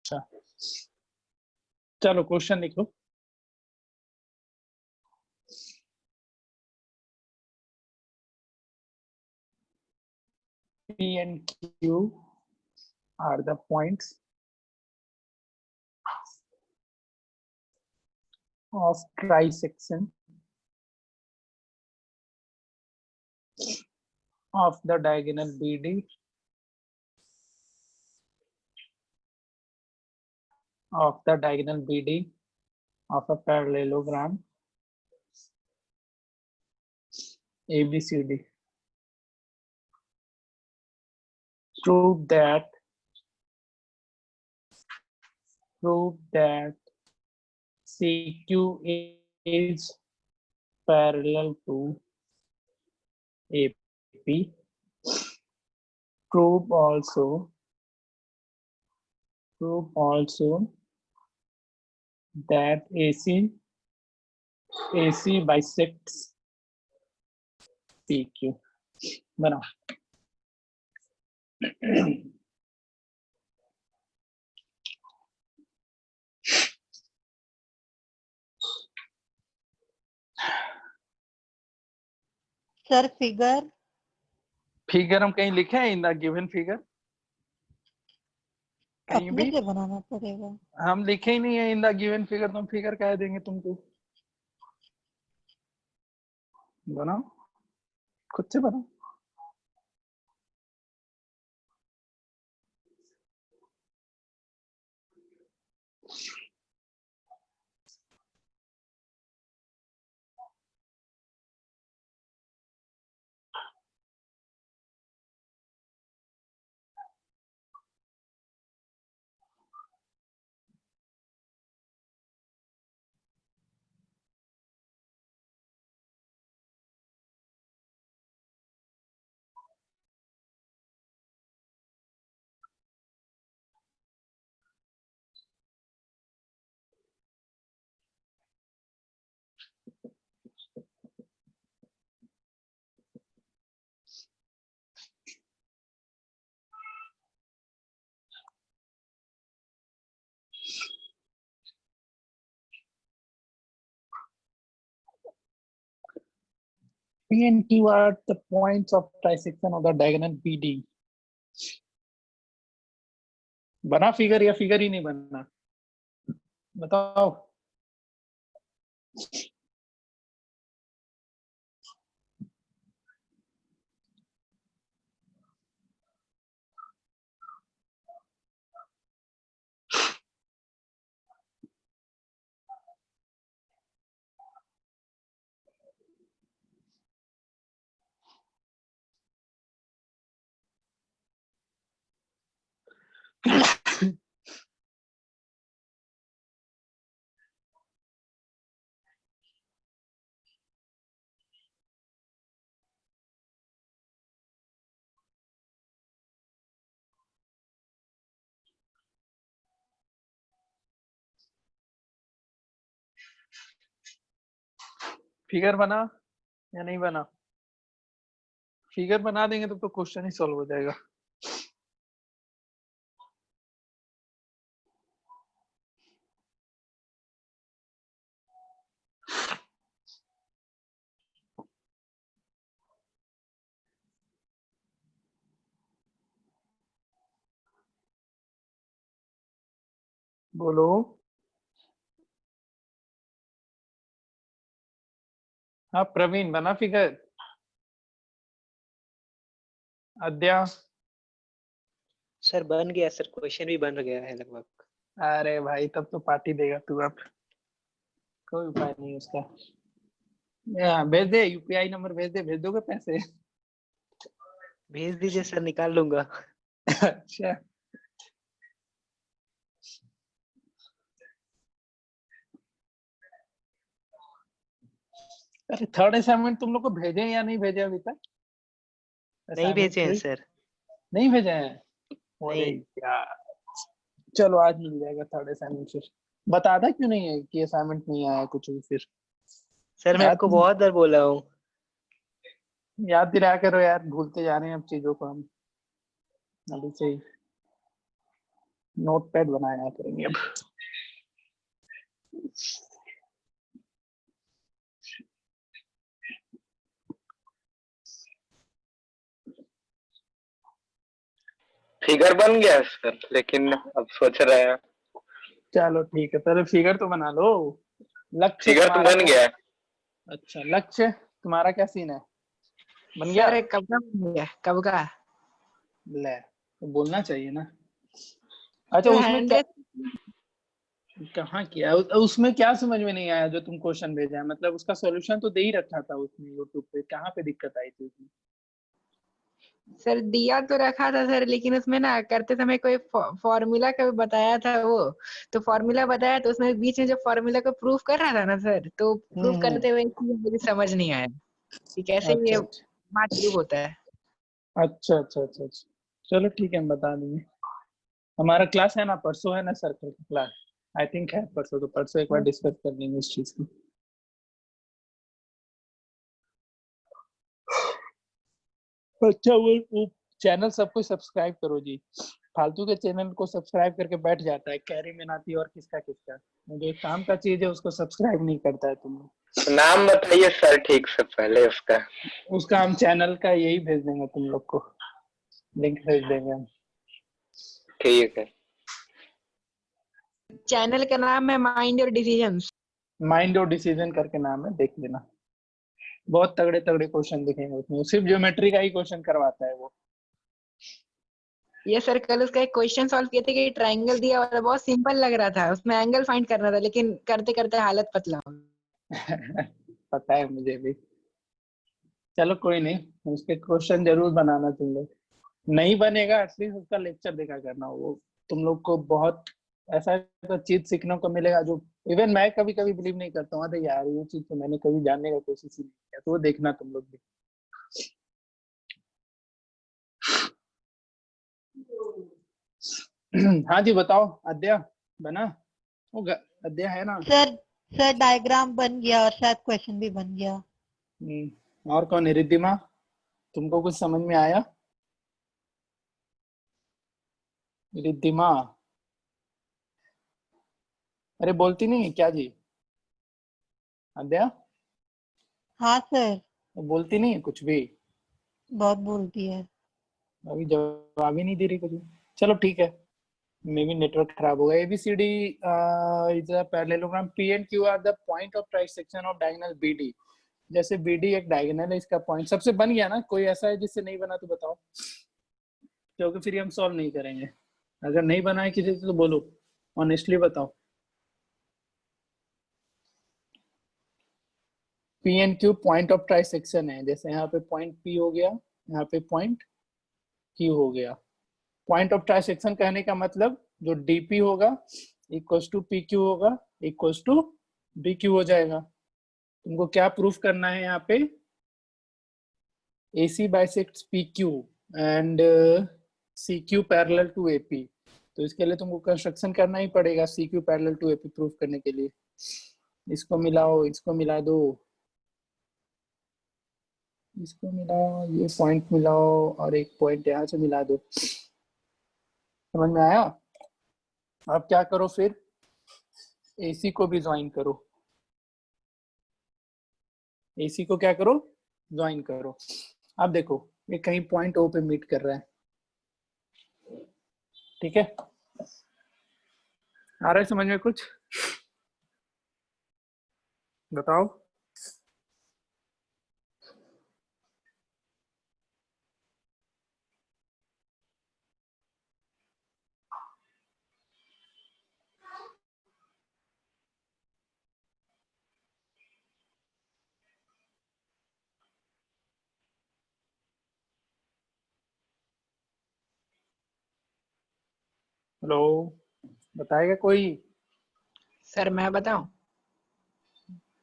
अच्छा चलो क्वेश्चन लिखो। P and Q are the points of trisection of the diagonal BD of a parallelogram ABCD. Prove that CQ is parallel to AP. Prove also that AC bisects PQ. बनाओ। Sir figure हम कहीं लिखे हैं in the given figure? कहीं अपने भी से बनाना पड़ेगा। हम लिखे ही नहीं है इन द गिवन फिगर, तुम फिगर कह देंगे तुमको। बनाओ, खुद से बनाओ। P and Q are the points of trisection of the diagonal BD. बना फिगर या फिगर ही नहीं बनना? बताओ। फिगर बना या नहीं बना? फिगर बना देंगे तो क्वेश्चन ही सॉल्व हो जाएगा। बोलो। हाँ प्रवीण, बना फिगर? अद्या? सर बन गया सर, क्वेश्चन भी बन गया है लगभग। अरे भाई तब तो पार्टी देगा तू। अब कोई उपाय नहीं उसका। भेज दे, यूपीआई नंबर भेज दे। भेज दोगे पैसे? भेज दीजिए सर, निकाल लूंगा। अच्छा अरे थर्ड असाइनमेंट तुम लोग को भेजे या नहीं भेजे अभी तक? नहीं भेजे हैं सर। नहीं भेजे हैं? अरे नहीं। यार चलो आज मिल जाएगा थर्ड असाइनमेंट। फिर बताता क्यों नहीं है कि असाइनमेंट नहीं आया कुछ भी? फिर सर मैं आपको बहुत बार बोला हूँ। याद दिलाया करो यार, भूलते जा रहे हैं अब चीजों को हम अभी से ही। नोटपैड बनाया करेंगे अब। फिगर बन गया सर, लेकिन अब सोच रहे हैं। चलो ठीक है, पहले फिगर तो बना लो। लक्ष्य फिगर तो तुम्हारा बन क्या? गया। अच्छा, लक्ष्य तुम्हारा क्या सीन है? बन गया? सर कब का बन गया, कब का? ले, तो बोलना चाहिए ना। अच्छा, तो उसमें क्या 100 कहाँ किया उसमें क्या समझ में नहीं आया जो तुम क्वेश्चन भेजा है? मतलब उसका सॉल्यूशन तो दे ही रखा था उसमें यूट्यूब पे, कहाँ पे दिक्कत आई थी उसमें? सर दिया तो रखा था सर, लेकिन उसमें ना करते समय कोई फॉर्मूला का बताया था वो, तो फॉर्मूला बताया तो उसमें बीच में जो फॉर्मूला को प्रूफ कर रहा था ना सर, तो प्रूफ करते हुए मुझे समझ नहीं आया कि कैसे अच्छा ये अच्छा बात प्रूफ होता है। अच्छा अच्छा अच्छा अच्छा। चलो ठीक है, हम बता देंगे। हमारा क्लास है ना, परसों है ना सर्कल का क्लास। आई थिंक है परसों, तो परसों एक बार डिस्कस कर लेंगे इस चीज को। अच्छा, वो चैनल सबको सब्सक्राइब करो जी। फालतू के चैनल को सब्सक्राइब करके बैठ जाता है, कैरी मीनाती और किसका किसका। मुझे एक काम का चीज है, उसको सब्सक्राइब नहीं करता है तुम लोग। नाम बताइए सर ठीक से पहले उसका। उसका हम चैनल का यही भेज देंगे तुम लोग को, लिंक भेज देंगे हम। ठीक है। चैनल का नाम है माइंड योर डिसीजंस। माइंड और डिसीजन करके नाम है, देख लेना। बहुत तगड़े तगड़े क्वेश्चन दिखेंगे उसमें, सिर्फ ज्योमेट्री का ही क्वेश्चन करवाता है वो। ये सर कल उसका एक क्वेश्चन सॉल्व किए थे कि ट्रायंगल दिया हुआ बहुत सिंपल लग रहा था, उसमें एंगल फाइंड करना था, लेकिन करते करते हालत पतला हो गई। पता है मुझे भी। चलो कोई नहीं, उसके क्वेश्चन जरूर बनाना तुम लोग। नहीं बनेगा एटलीस्ट उसका लेक्चर देखा करना। वो तुम लोग को बहुत ऐसा तो चीज सीखने को मिलेगा जो इवन मैं कभी कभी बिलीव नहीं करता हूँ। अरे यार, ये चीज तो मैंने कभी जानने का कोशिश ही नहीं किया, तो वो देखना तुम लोग भी। हाँ जी बताओ। अद्या बना? अद्या है ना? सर सर डायग्राम बन गया और शायद क्वेश्चन भी बन गया। और कौन है? रिद्धिमा, तुमको कुछ समझ में आया? रिद्धिमा, अरे बोलती नहीं है क्या जी? अद्या, हाँ सर, वो बोलती नहीं है कुछ भी? बहुत बोलती है। अभी जवाब ही नहीं दे रही कुछ भी। चलो ठीक है, मे बी नेटवर्क खराब होगा। ABCD is a parallelogram. P and Q are the point of trisection of diagonal BD। जैसे BD एक डायगोनल है, इसका पॉइंट सबसे बन गया ना। कोई ऐसा है जिससे नहीं बना तो बताओ, क्योंकि फिर हम सॉल्व नहीं करेंगे। अगर नहीं बना है किसी से तो बोलो, ऑनेस्टली बताओ। P and Q point of trisection है। जैसे यहाँ पे पॉइंट P हो गया, यहाँ पे पॉइंट Q हो गया। पॉइंट ऑफ ट्राइसेक्शन कहने का मतलब जो DP होगा इक्वल्स टू PQ होगा इक्वल्स टू BQ हो जाएगा। तुमको क्या प्रूफ करना है यहाँ पे? AC bisects PQ and CQ parallel to AP। तो इसके लिए तुमको कंस्ट्रक्शन करना ही पड़ेगा CQ parallel to AP proof करने के लिए। इसको मिलाओ, इसको मिला दो, इसको मिलाओ, ये पॉइंट मिलाओ और एक पॉइंट यहाँ से मिला दो। समझ में आया? अब क्या करो फिर, AC को भी ज्वाइन करो। AC को क्या करो? ज्वाइन करो। अब देखो, ये कहीं पॉइंट O पे मीट कर रहा है। ठीक है, आ रहा है समझ में कुछ? बताओ। हेलो, बताएगा कोई? सर मैं बताऊं?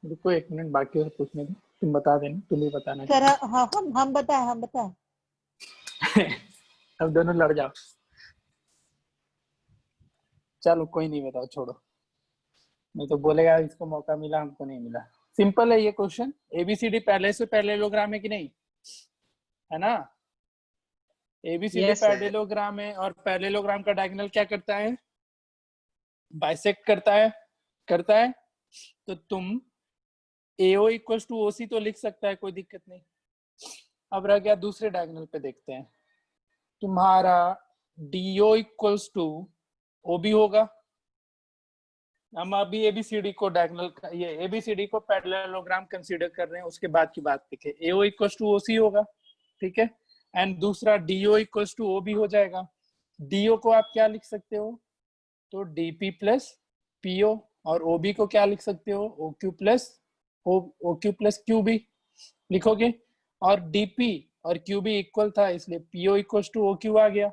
रुको एक मिनट, बाकी और पूछने दो। तुम बता देना, तुम ही बताना। सर हाँ, हम बताएं, हम बताएं। अब दोनों लड़ जाओ। चलो कोई नहीं, बताओ, छोड़ो। नहीं तो बोलेगा इसको मौका मिला, हमको नहीं मिला। सिंपल है ये क्वेश्चन। ABCD पहले से पैरेललोग्राम है कि नहीं? है ना? ABCD Yes, sir. पैरेललोग्राम है और पैरेललोग्राम का डायगोनल क्या करता है? बाइसेक्ट करता है। तो तुम AO इक्वल टू OC तो लिख सकता है, कोई दिक्कत नहीं। अब रह गया दूसरे डायगोनल पे, देखते हैं। तुम्हारा DO इक्वल्स टू OB होगा। हम अभी ABCD को डायगोनल, ये ABCD को पैरेललोग्राम कंसीडर कर रहे हैं, उसके बाद की बात देखें। AO इक्वल्स टू OC होगा, ठीक है। एंड दूसरा DO इक्वल्स टू OB हो जाएगा। DO को आप क्या लिख सकते हो? तो DP प्लस PO, और OB को क्या लिख सकते हो? OQ प्लस QB लिखोगे। और DP और QB इक्वल था, इसलिए PO इक्वल्स टू OQ आ गया।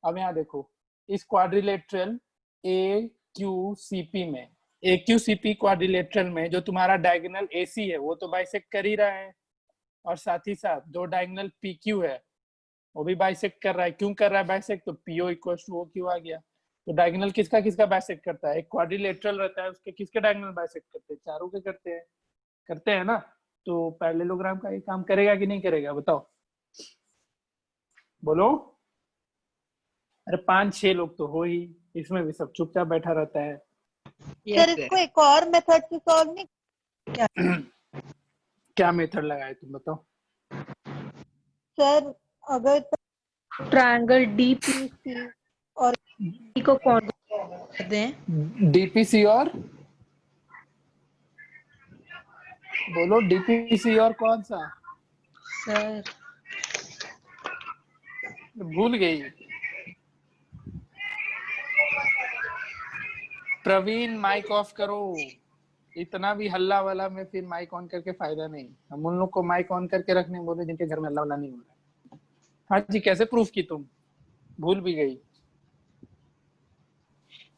अब यहाँ देखो, इस क्वाड्रिलेटरल AQCP में, AQCP क्वाड्रिलेटरल में जो तुम्हारा डायगोनल AC है वो तो बाइसेक्ट कर ही रहा है, और साथ ही साथ जो डायगोनल PQ है वो भी बाइसेक्ट कर रहा है। क्यों कर रहा है बाइसेक्ट? तो PO इक्वल्स टू OQ आ गया। तो डायगोनल किसका किसका बाइसेक्ट करता है? एक क्वाड्रिलेटरल रहता है, उसके किसके डायगोनल बाइसेक्ट करते हैं? चारों के करते हैं ना। तो पैरेललोग्राम का ये काम करेगा कि नहीं करेगा, बताओ, बोलो। अरे 5-6 लोग तो हो ही, इसमें भी सब चुपचाप बैठा रहता है। Yes, sir sir. इसको एक और मेथड से सॉल्व नहीं? क्या मेथड लगाए तुम बताओ? सर अगर ट्रायंगल DPC और E को कौन दें? DPC और बोलो, DPC और कौन सा? सर भूल गई। प्रवीण माइक ऑफ करो। इतना भी हल्ला वाला में फिर माइक ऑन करके फायदा नहीं। हम उन लोग को माइक ऑन करके रखने बोले जिनके घर में हल्ला वाला नहीं हो रहा है। हाँ जी, कैसे प्रूफ की तुम? भूल भी गई।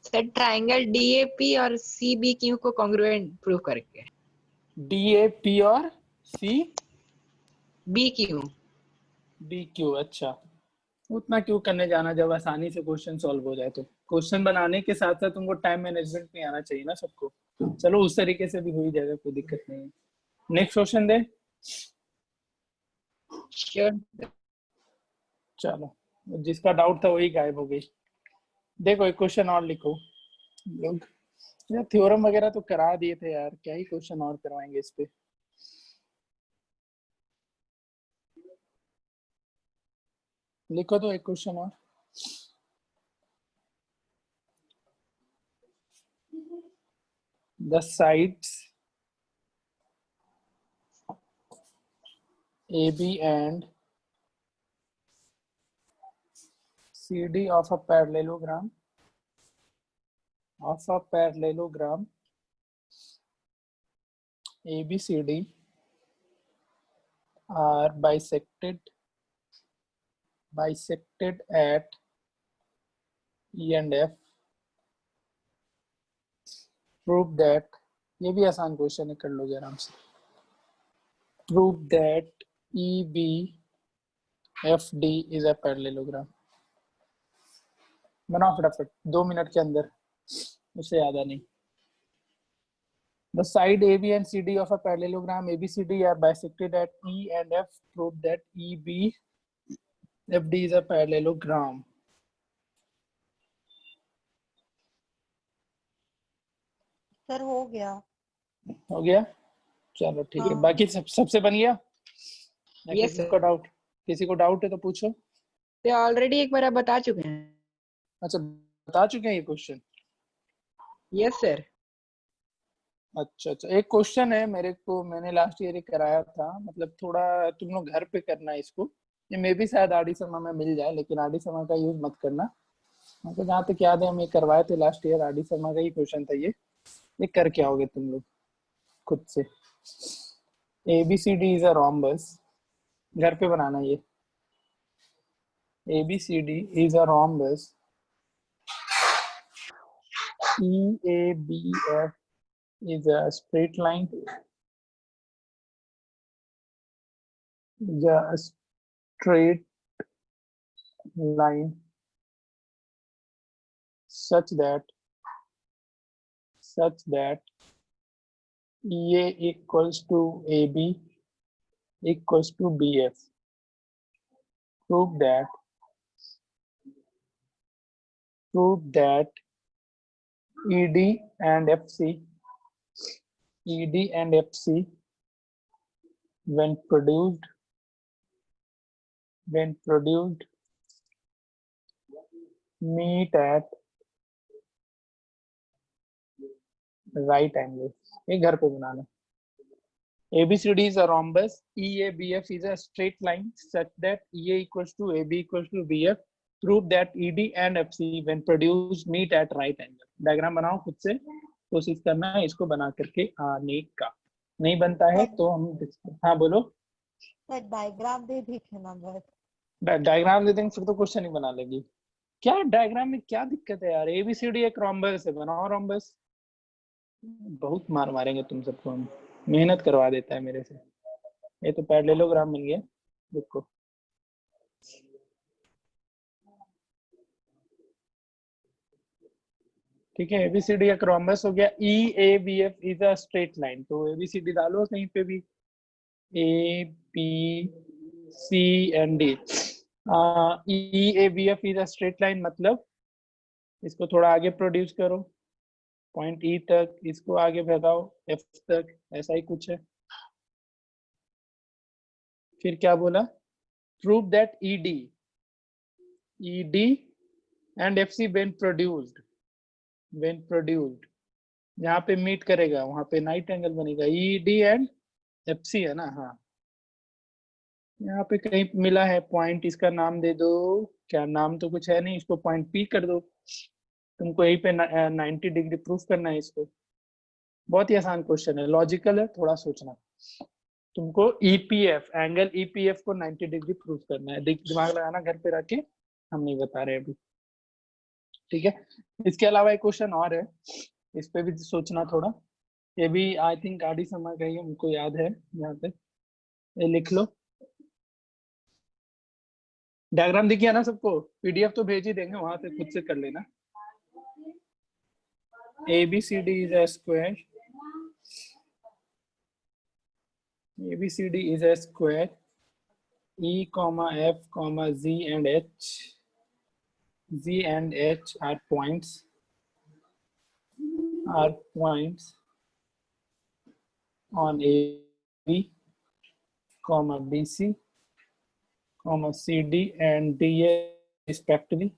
सर ट्रायंगल DAP और CBQ को कॉन्ग्रुएंट प्रूव करके। DAP और BQ। अच्छा, उतना क्यों करने जाना जब आसानी से क्वेश्चन सॉल्व हो जाए। तो क्वेश्चन बनाने के साथ साथ तुमको टाइम मैनेजमेंट भी आना चाहिए ना सबको। चलो उस तरीके से भी हो ही जाएगा, कोई दिक्कत नहीं है। नेक्स्ट क्वेश्चन दे। Sure. चलो, जिसका डाउट था वही गायब हो गई। देखो एक क्वेश्चन और लिखो लोग। यार थ्योरम वगैरह तो करा दिए थे यार, क्या ही क्वेश्चन और करवाएंगे इस पे। लिखो तो एक क्वेश्चन और। The sides AB and CD of a parallelogram ABCD are bisected at E and F. Prove that, ये भी आसान क्वेश्चन है, कर लोगे आराम से। Prove that EBFD is a parallelogram. बनाओ फटाफट 2 मिनट के अंदर, उससे ज्यादा नहीं। The side AB and CD of a parallelogram ABCD are bisected at E and F. Prove that EBFD is a parallelogram. Sir हो गया। हो गया, चलो ठीक है। हाँ। बाकी सबसे बन गया? Yes, sir. किसी को डाउट है तो पूछो। ये ऑलरेडी एक बार आप बता चुके हैं। अच्छा, बता चुके हैं ये क्वेश्चन? Yes sir. अच्छा, एक क्वेश्चन है मेरे को, मैंने लास्ट ईयर कराया था, मतलब थोड़ा तुम लोग घर पे करना है इसको। ये मे भी शायद आरडी शर्मा में मिल जाए, लेकिन आरडी शर्मा का यूज मत करना। मतलब जहाँ तक याद है हम ये करवाए थे लास्ट ईयर, आरडी शर्मा का ही क्वेश्चन था ये करके आओगे तुम लोग खुद से। ABCD इज अ rhombus, घर पे बनाना ये। ABCD is a rhombus. EABF is a straight line. Is a straight line such that EA equals to AB equals to BF. Prove that prove that ED and FC when produced meet at right angles. ये घर पे बनाना. ABCD is a rhombus. EABF is a straight line such that EA equals to AB equals to BF. Prove that ED and FC when produced meet at right angle. Diagram बनाओ खुद से, कोशिश करना है इसको बना करके आने का. नहीं बनता है तो हम, हाँ बोलो. सर डायग्राम दे दीजिए ना बस. डायग्राम दे देंगे फिर तो क्वेश्चन ही बना लेगी. क्या डायग्राम में क्या दिक्कत है यार? ABCD एक rhombus है, बनाओ rhombus. बहुत मार मारेंगे तुम सबको हम. मेहनत करवा देता है मेरे से. ये तो पैरेललोग्राम बन गया. देखो ठीक है. ABCD एक rhombus हो गया. EABF is a straight line. तो ABCD डालो कहीं पे भी. A B C and D. EABF is a straight line मतलब इसको थोड़ा आगे प्रोड्यूस करो पॉइंट E तक, इसको आगे भगाओ F तक, ऐसा ही कुछ है. फिर क्या बोला? Prove that ED and FC when produced यहाँ पे मीट करेगा वहां पे नाइट एंगल बनेगा. ED एंड FC है ना. हाँ यहाँ पे कहीं मिला है पॉइंट, इसका नाम दे दो. क्या नाम तो कुछ है नहीं, इसको पॉइंट P कर दो. तुमको यहीं पे 90 डिग्री प्रूफ करना है इसको. बहुत ही आसान क्वेश्चन है, लॉजिकल है, थोड़ा सोचना. तुमको EPF एंगल EPF को 90 डिग्री प्रूफ करना है. दिमाग लगाना घर पे रख के, हम नहीं बता रहे अभी. ठीक है. इसके अलावा एक क्वेश्चन और है, इस पे भी सोचना थोड़ा. ये भी आई थिंक आधी समय का ही है, मुझको याद है. यहाँ पे ये लिख लो. डायग्राम दिख गया ना सबको? PDF तो भेज ही देंगे, वहां से खुद से कर लेना. ABCD is a square. ABCD is a square. E, F, Z and H. Z and H are points. On AB, BC, CD and DA respectively.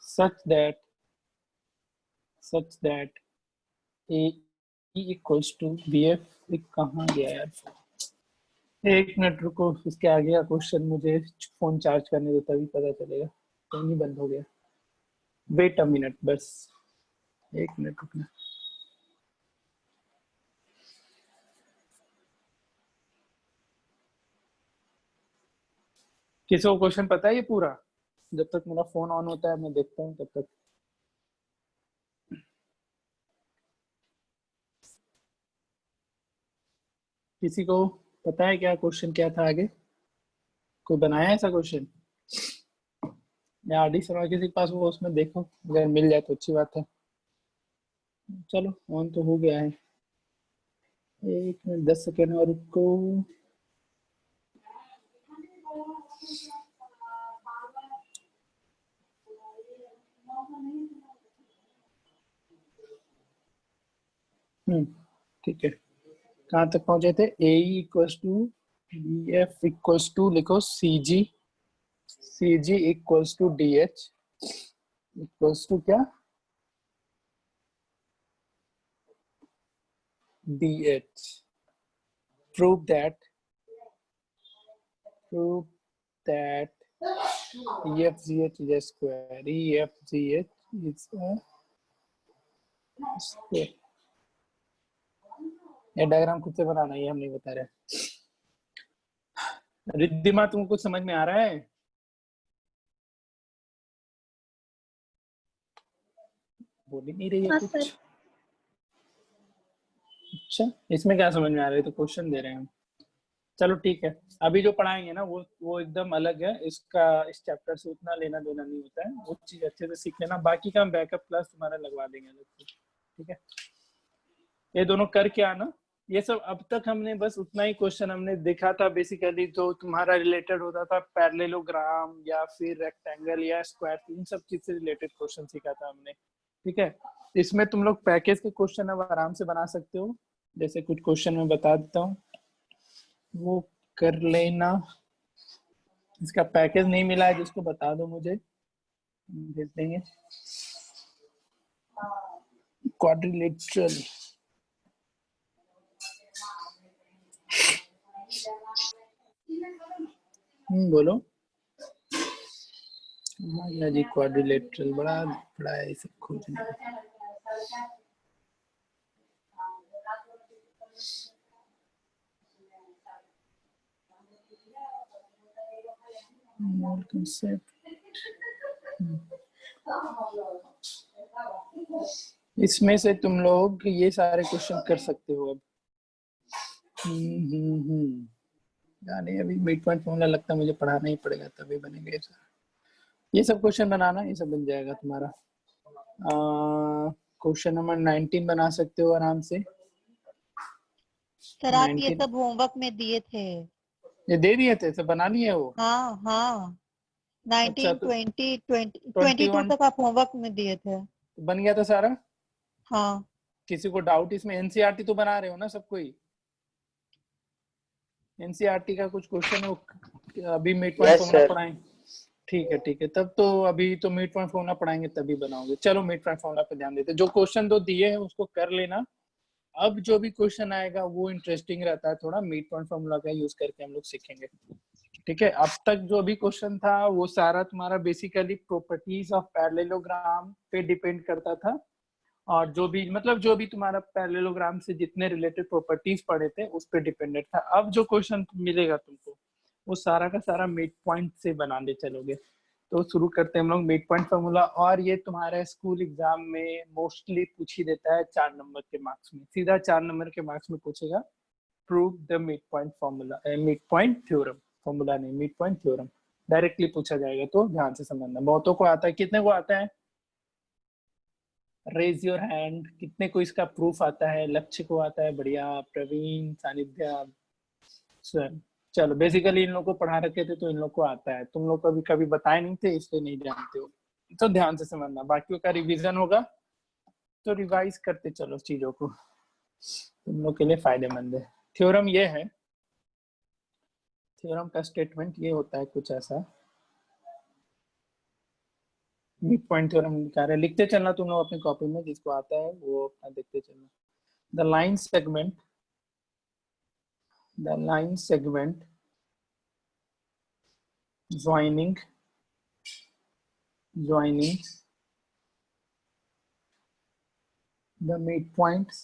Such that AE equals to BF. कहाँ गया यार? एक minute रुको, इसके आगे का question मुझे phone charge करने दो तभी पता चलेगा. कहीं बंद हो गया. वेट अ मिनट, बस 1 मिनट रुकना. किसी को क्वेश्चन पता है ये पूरा? जब तक मेरा फोन ऑन होता है मैं देखता हूँ तब तक. किसी को पता है क्या क्वेश्चन क्या था आगे? कोई बनाया ऐसा क्वेश्चन या आधी समय किसी के पास हो उसमें देखो, अगर मिल जाए तो अच्छी बात है. चलो ऑन तो हो गया है. 1 मिनट 10 सेकेंड और रुको. ठीक है. कहाँ तक पहुंचे थे? AE equals to BF equals to लिखो CG equals to DH equals to क्या? DH. Prove that EFGH is a square. EFGH is a square. ये डायग्राम खुद से बनाना, ये हम नहीं बता रहे. रिद्धिमा तुमको कुछ समझ में आ रहा है? बोल ही नहीं रही है कुछ. अच्छा, इसमें क्या समझ में आ रहा है? तो क्वेश्चन दे रहे हैं हम. चलो ठीक है. अभी जो पढ़ाएंगे ना वो एकदम अलग है. इसका इस चैप्टर से उतना लेना देना नहीं होता है. वो चीज अच्छे से सीख लेना. बाकी का हम बैकअप क्लास तुम्हारा लगवा देंगे अलग से. ठीक है. ये दोनों करके आना, ये सब अब तक हमने बस उतना ही क्वेश्चन हमने देखा था बेसिकली, जो तुम्हारा रिलेटेड होता था पैरेललोग्राम या फिर रेक्टेंगल या स्क्वायर, इन सब चीज से रिलेटेड क्वेश्चन सीखा था हमने। ठीक है, इसमें तुम लोग पैकेज के क्वेश्चन अब आराम से बना सकते हो। जैसे कुछ क्वेश्चन मैं बता देता हूँ, वो कर लेना। इसका पैकेज नहीं मिला है जिसको बता दो मुझे, भेज देंगे। क्वाड्रिलेटरल, बोलो। हाँ जी, क्वाड्रिलेटरल बड़ा बड़ा है, सब खोजने में। मोल कंसेप्ट, इसमें से तुम लोग ये सारे क्वेश्चन कर सकते हो अब। यानी अभी मिड पॉइंट फॉर्मूला लगता है मुझे पढ़ाना ही पड़ेगा, तभी बनेगा ये सारा। ये सब क्वेश्चन बनाना, ये सब बन जाएगा तुम्हारा। क्वेश्चन नंबर 19 बना सकते हो आराम से। सर आप ये 19 सब होमवर्क में दिए थे। ये दे दिए थे, सब बना लिए वो। हाँ हाँ, अच्छा 19, तो 20, 22 21 तक आप होमवर्क में दिए थे। बन गया था सारा। हाँ किसी को डाउट इसमें? एनसीईआरटी तो बना रहे हो ना सबको ही? एनसीईआरटी का कुछ क्वेश्चन है वो अभी midpoint yes formula sir. पढ़ाएं? ठीक है, तब तो अभी तो मिड पॉइंट फॉर्मूला पढ़ाएंगे तभी बनाओगे। चलो मिड पॉइंट फॉर्मूला पे ध्यान देते, जो क्वेश्चन दो दिए हैं उसको कर लेना। अब जो भी क्वेश्चन आएगा वो इंटरेस्टिंग रहता है थोड़ा, मिड पॉइंट फॉर्मूला का यूज करके हम लोग सीखेंगे। ठीक है, अब तक जो भी क्वेश्चन था वो सारा तुम्हारा बेसिकली प्रॉपर्टीज ऑफ पैरेललोग्राम पे डिपेंड करता था, और जो भी मतलब जो भी तुम्हारा पैरेललोग्राम से जितने रिलेटेड प्रॉपर्टीज पढ़े थे उस पर डिपेंडेंट था। अब जो क्वेश्चन मिलेगा तुमको वो सारा का सारा मिड पॉइंट से बनाने चलोगे। तो शुरू करते हैं हम लोग मिड पॉइंट फॉर्मूला, और ये तुम्हारे स्कूल एग्जाम में मोस्टली पूछ ही देता है 4 नंबर के मार्क्स में, सीधा 4 नंबर के मार्क्स में पूछेगा। Prove the mid point formula, mid point theorem, formula नहीं, मिड पॉइंट थ्योरम डायरेक्टली पूछा जाएगा, तो ध्यान से समझना। बहुतों को आता है, कितने को आता है? Raise your hand. कितने को इसका प्रूफ आता है? लक्ष्य को आता है, बढ़िया। प्रवीण, सानिध्या, सर। चलो, बेसिकली इन लोगों को पढ़ा रखे थे तो इन लोग को आता है, तुम लोग कभी कभी बताए नहीं थे इसलिए नहीं जानते हो, तो ध्यान से समझना। बाकियों का रिवीजन होगा तो रिवाइज करते चलो चीजों को, तुम लोग के लिए फायदेमंद है। थ्योरम ये है, थ्योरम का स्टेटमेंट ये होता है कुछ ऐसा। मिड पॉइंट थ्योरम लिखा रहे, लिखते चलना तुम लोग अपनी कॉपी में, जिसको आता है वो अपना देखते चलना। The line segment, the line segment joining the midpoints,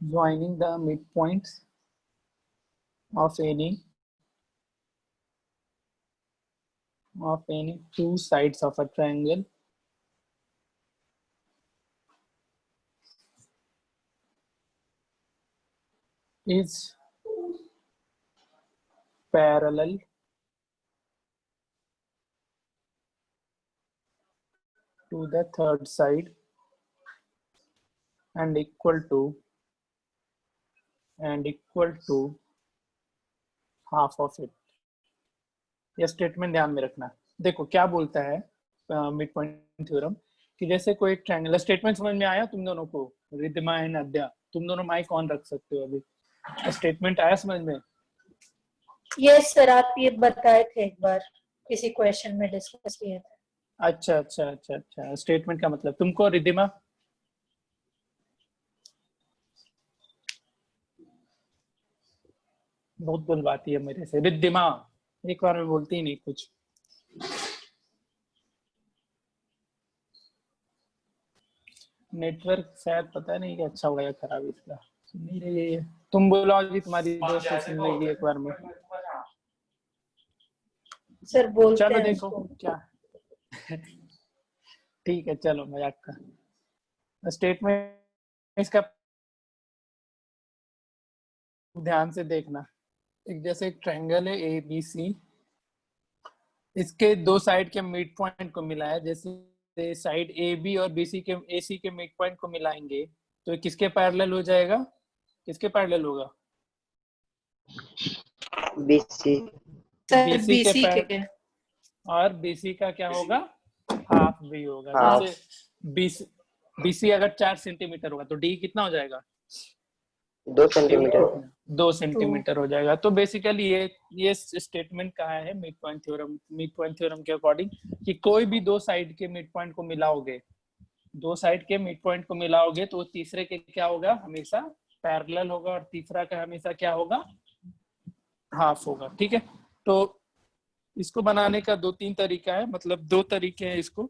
joining the midpoints of any two sides of a triangle is parallel to the third side and equal to half of it। यह statement ध्यान में रखना। देखो क्या बोलता है mid point theorem, कि जैसे कोई ट्रायंगल, स्टेटमेंट समझ में आया तुम दोनों को? रिद्धिमा एंड अद्या, तुम दोनों माइक ऑन रख सकते हो अभी। स्टेटमेंट आया समझ में? यस सर, आप ये बताए थे एक बार, किसी क्वेश्चन में डिस्कस किए थे। अच्छा, स्टेटमेंट का मतलब तुमको, रिद्धिमा? बहुत बुलवाती है मेरे से रिद्धिमा, एक बार में बोलती ही नहीं कुछ। नेटवर्क शायद पता नहीं कि अच्छा होगा या खराब इसका, सुन नहीं रही है। तुम बोलो जी, तुम्हारी दोस्त सुन लेगी एक बार में। सर बोलते चलो हैं देखो उसको। क्या ठीक है, चलो मजाक का। स्टेटमेंट इसका ध्यान से देखना। एक जैसे एक ट्रायंगल है ए बी सी, इसके दो साइड के मिड पॉइंट को मिला है। जैसे साइड ए बी और बी सी के, ए सी के मिड पॉइंट को मिलाएंगे तो किसके पैरेलल हो जाएगा? किसके पैरेलल होगा? BC सर BC के BC पैर के और BC का क्या होगा? हाफ भी होगा। Half. जैसे BC अगर 4 सेंटीमीटर होगा तो D कितना हो जाएगा? 2 सेंटीमीटर 2 सेंटीमीटर हो जाएगा। तो बेसिकली ये स्टेटमेंट कहा है मिड पॉइंट थ्योरम के अकॉर्डिंग कि कोई भी दो साइड के मिड पॉइंट को मिलाओगे, दो साइड के मिड पॉइंट को मिलाओगे तो तीसरे के क्या होगा? हमेशा पैरेलल होगा और तीसरा का हमेशा क्या होगा? हाफ होगा। ठीक है, तो इसको बनाने का 2-3 तरीका है, मतलब 2 तरीके हैं इसको।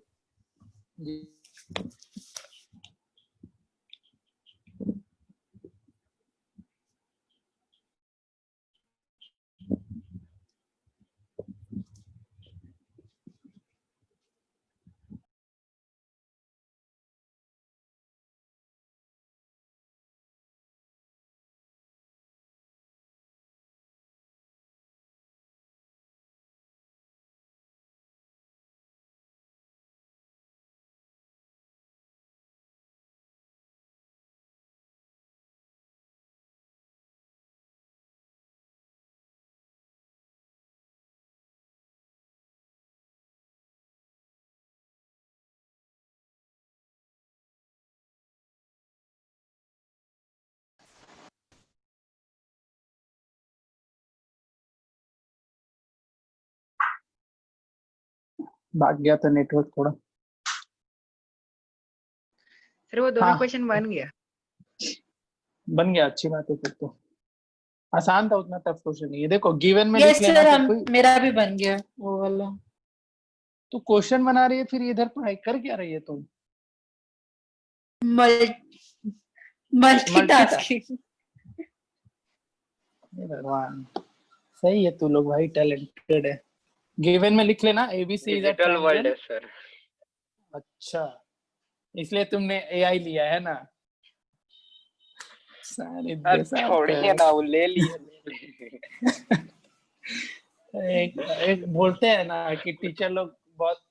भाग गया था नेटवर्क थोड़ा। सर वो दोनों हाँ। क्वेश्चन बन गया। बन गया, अच्छी बात है। फिर तो आसान था, उतना टफ क्वेश्चन नहीं है। देखो गिवन में यस लिख लेना सर, तो कोई। मेरा भी बन गया वो वाला। तो क्वेश्चन बना रही है फिर इधर पढ़ाई कर क्या रही है तुम? मल्टीटास्किंग। भगवान, सही है तू लोग भाई, टैलेंटेड है। गिवन में लिख लेना ABC is a digital world है ट्रायंगल। सर। अच्छा, इसलिए तुमने AI लिया है ना? सारे अब बेसार छोड़िए ना, वो ले लिए। एक बोलते हैं ना कि टीचर लोग बहुत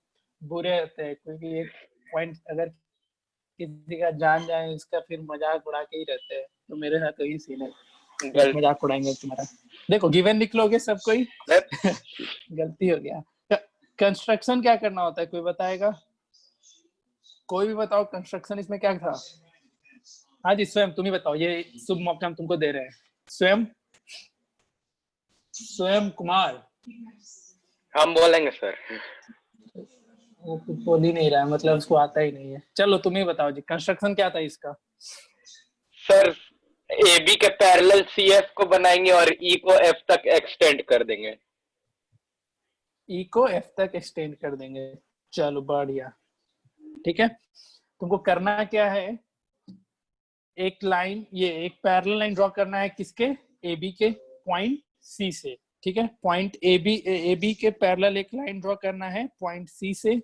बुरे होते हैं, क्योंकि एक पॉइंट अगर किसी का जान जाए उसका फिर मजाक उड़ा के ही रहते हैं। तो मेरे साथ तो यही सीन है, गलत। मजाक उड़ाएंगे तुम्हारा। देखो गिवन लिख लोगे सब कोई। गलती हो गया। कंस्ट्रक्शन क्या करना होता है, कोई बताएगा? कोई भी बताओ, कंस्ट्रक्शन इसमें क्या था? हाँ जी, स्वयं तुम ही बताओ, ये शुभ मौका हम तुमको दे रहे हैं। स्वयं कुमार। हम बोलेंगे सर। वो कुछ बोल ही नहीं रहा है, मतलब उसको आता ही नहीं है। चलो तुम ही बताओ जी, कंस्ट्रक्शन क्या था इसका? सर AB के पैरेलल CF को बनाएंगे और E को F तक एक्सटेंड कर देंगे। E को F तक एक्सटेंड कर देंगे। चलो बढ़िया, ठीक है। तुमको करना क्या है, एक लाइन, ये एक पैरेलल लाइन ड्रॉ करना है किसके? AB के पॉइंट C से। ठीक है, पॉइंट AB के पैरेलल एक लाइन ड्रॉ करना है पॉइंट C से,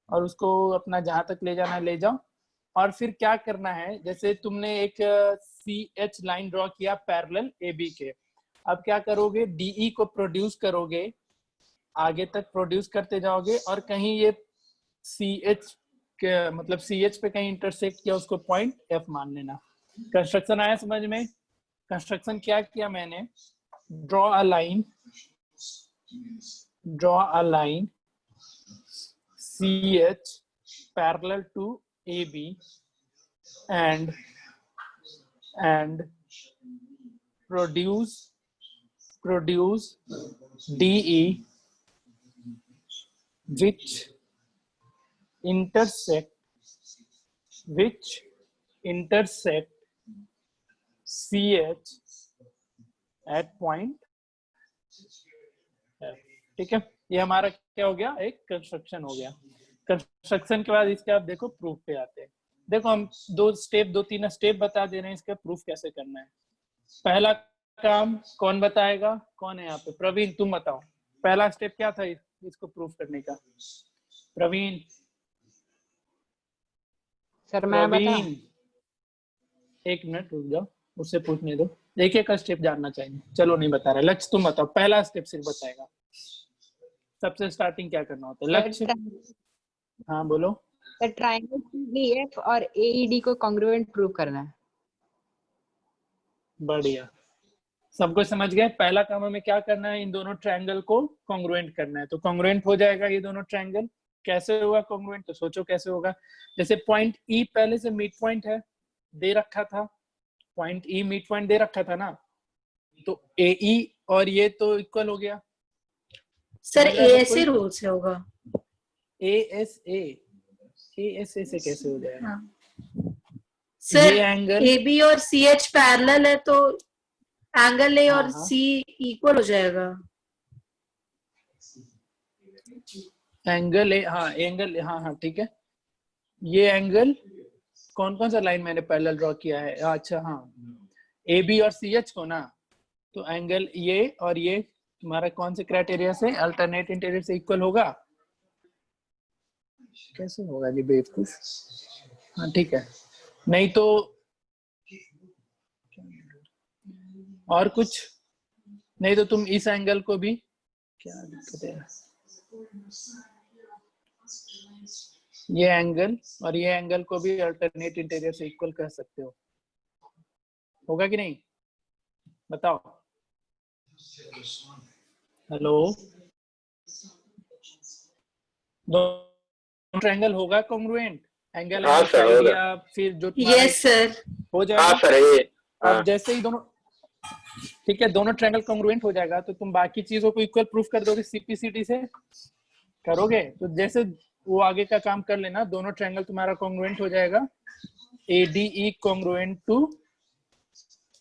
और उसको अपना जहां तक ले जाना है ले जाओ। और फिर क्या करना है, जैसे तुमने एक CH लाइन ड्रॉ किया पैरेलल AB के, अब क्या करोगे? DE को प्रोड्यूस करोगे, आगे तक प्रोड्यूस करते जाओगे, और कहीं ये CH के मतलब CH पे कहीं इंटरसेक्ट किया, उसको पॉइंट F मान लेना। कंस्ट्रक्शन आया समझ में? कंस्ट्रक्शन क्या किया मैंने? Draw a line CH parallel to AB and produce DE which intersect CH at point F। ठीक है, ये हमारा क्या हो गया? एक कंस्ट्रक्शन हो गया। कंस्ट्रक्शन के बाद इसके आप देखो प्रूफ पे आते हैं। देखो हम 2-3 स्टेप बता दे रहे हैं, इसका प्रूफ कैसे करना है। पहला काम कौन बताएगा? कौन है यहाँ पे? प्रवीण, तुम बताओ पहला स्टेप क्या था इसको प्रूफ करने का? प्रवीण। सर मैं बताऊं? प्रवीण, एक मिनट रुक जाओ, उससे पूछने दो। एक एक का स्टेप जानना चाहिए। चलो नहीं बता रहा, लक्ष्य तुम बताओ, पहला स्टेप सिर्फ बताएगा। सबसे स्टार्टिंग क्या करना होता है? लक्ष्य। हाँ बोलो। सर ट्रायंगल CDF और AED को कॉन्ग्रुएंट प्रूव करना है। बढ़िया, सबको समझ गए। पहला काम हमें क्या करना है, इन दोनों ट्रायंगल को कॉन्ग्रुएंट करना है। तो कॉन्ग्रुएंट हो जाएगा ये दोनों ट्रायंगल। कैसे होगा कॉन्ग्रुएंट, तो सोचो कैसे होगा। जैसे पॉइंट ई पहले से मिड पॉइंट है, दे रखा था, पॉइंट ई मिड पॉइंट दे रखा था ना, तो ए ई और ये तो इक्वल हो गया। सर समझ रहा है ऐसे कोई? रूल से होगा। ए एस ए से कैसे हो जाएगा? हाँ। सर ये एंगल ए बी और सी एच पैरेलल है तो एंगल ए हाँ, और हाँ। सी इक्वल हो जाएगा। एंगल ए, हाँ एंगल, हाँ हाँ ठीक है। ये एंगल कौन कौन सा लाइन मैंने पैरेलल ड्रॉ किया है? अच्छा हाँ, ए बी और सी एच को ना, तो एंगल ये और ये तुम्हारा कौन से क्राइटेरिया से, अल्टरनेट इंटीरियर से इक्वल होगा। कैसे होगा जी बेवकूफ? हाँ ठीक है, नहीं तो और कुछ नहीं, तो तुम इस एंगल को भी, क्या दिक्कत है, ये एंगल और ये एंगल को भी अल्टरनेट इंटीरियर से इक्वल कर सकते हो। होगा कि नहीं, बताओ। हेलो, दोनों ट्रायंगल होगा कॉन्ग्रुएंट, एंगल हाँ एंगल सर, साइड होगा। या फिर जो तुम्हारा यस सर। हो हाँ जाएगा। सर, ये हाँ। अब जैसे ही दोनों, ठीक है, दोनों ट्रायंगल कॉन्ग्रुएंट हो जाएगा तो तुम बाकी चीजों को इक्वल प्रूफ कर दोगे सीपीसीटी से, करोगे? तो जैसे वो आगे का काम कर लेना, दोनों ट्रायंगल तुम्हारा कॉन्ग्रुएंट हो जाएगा। ADE congruent to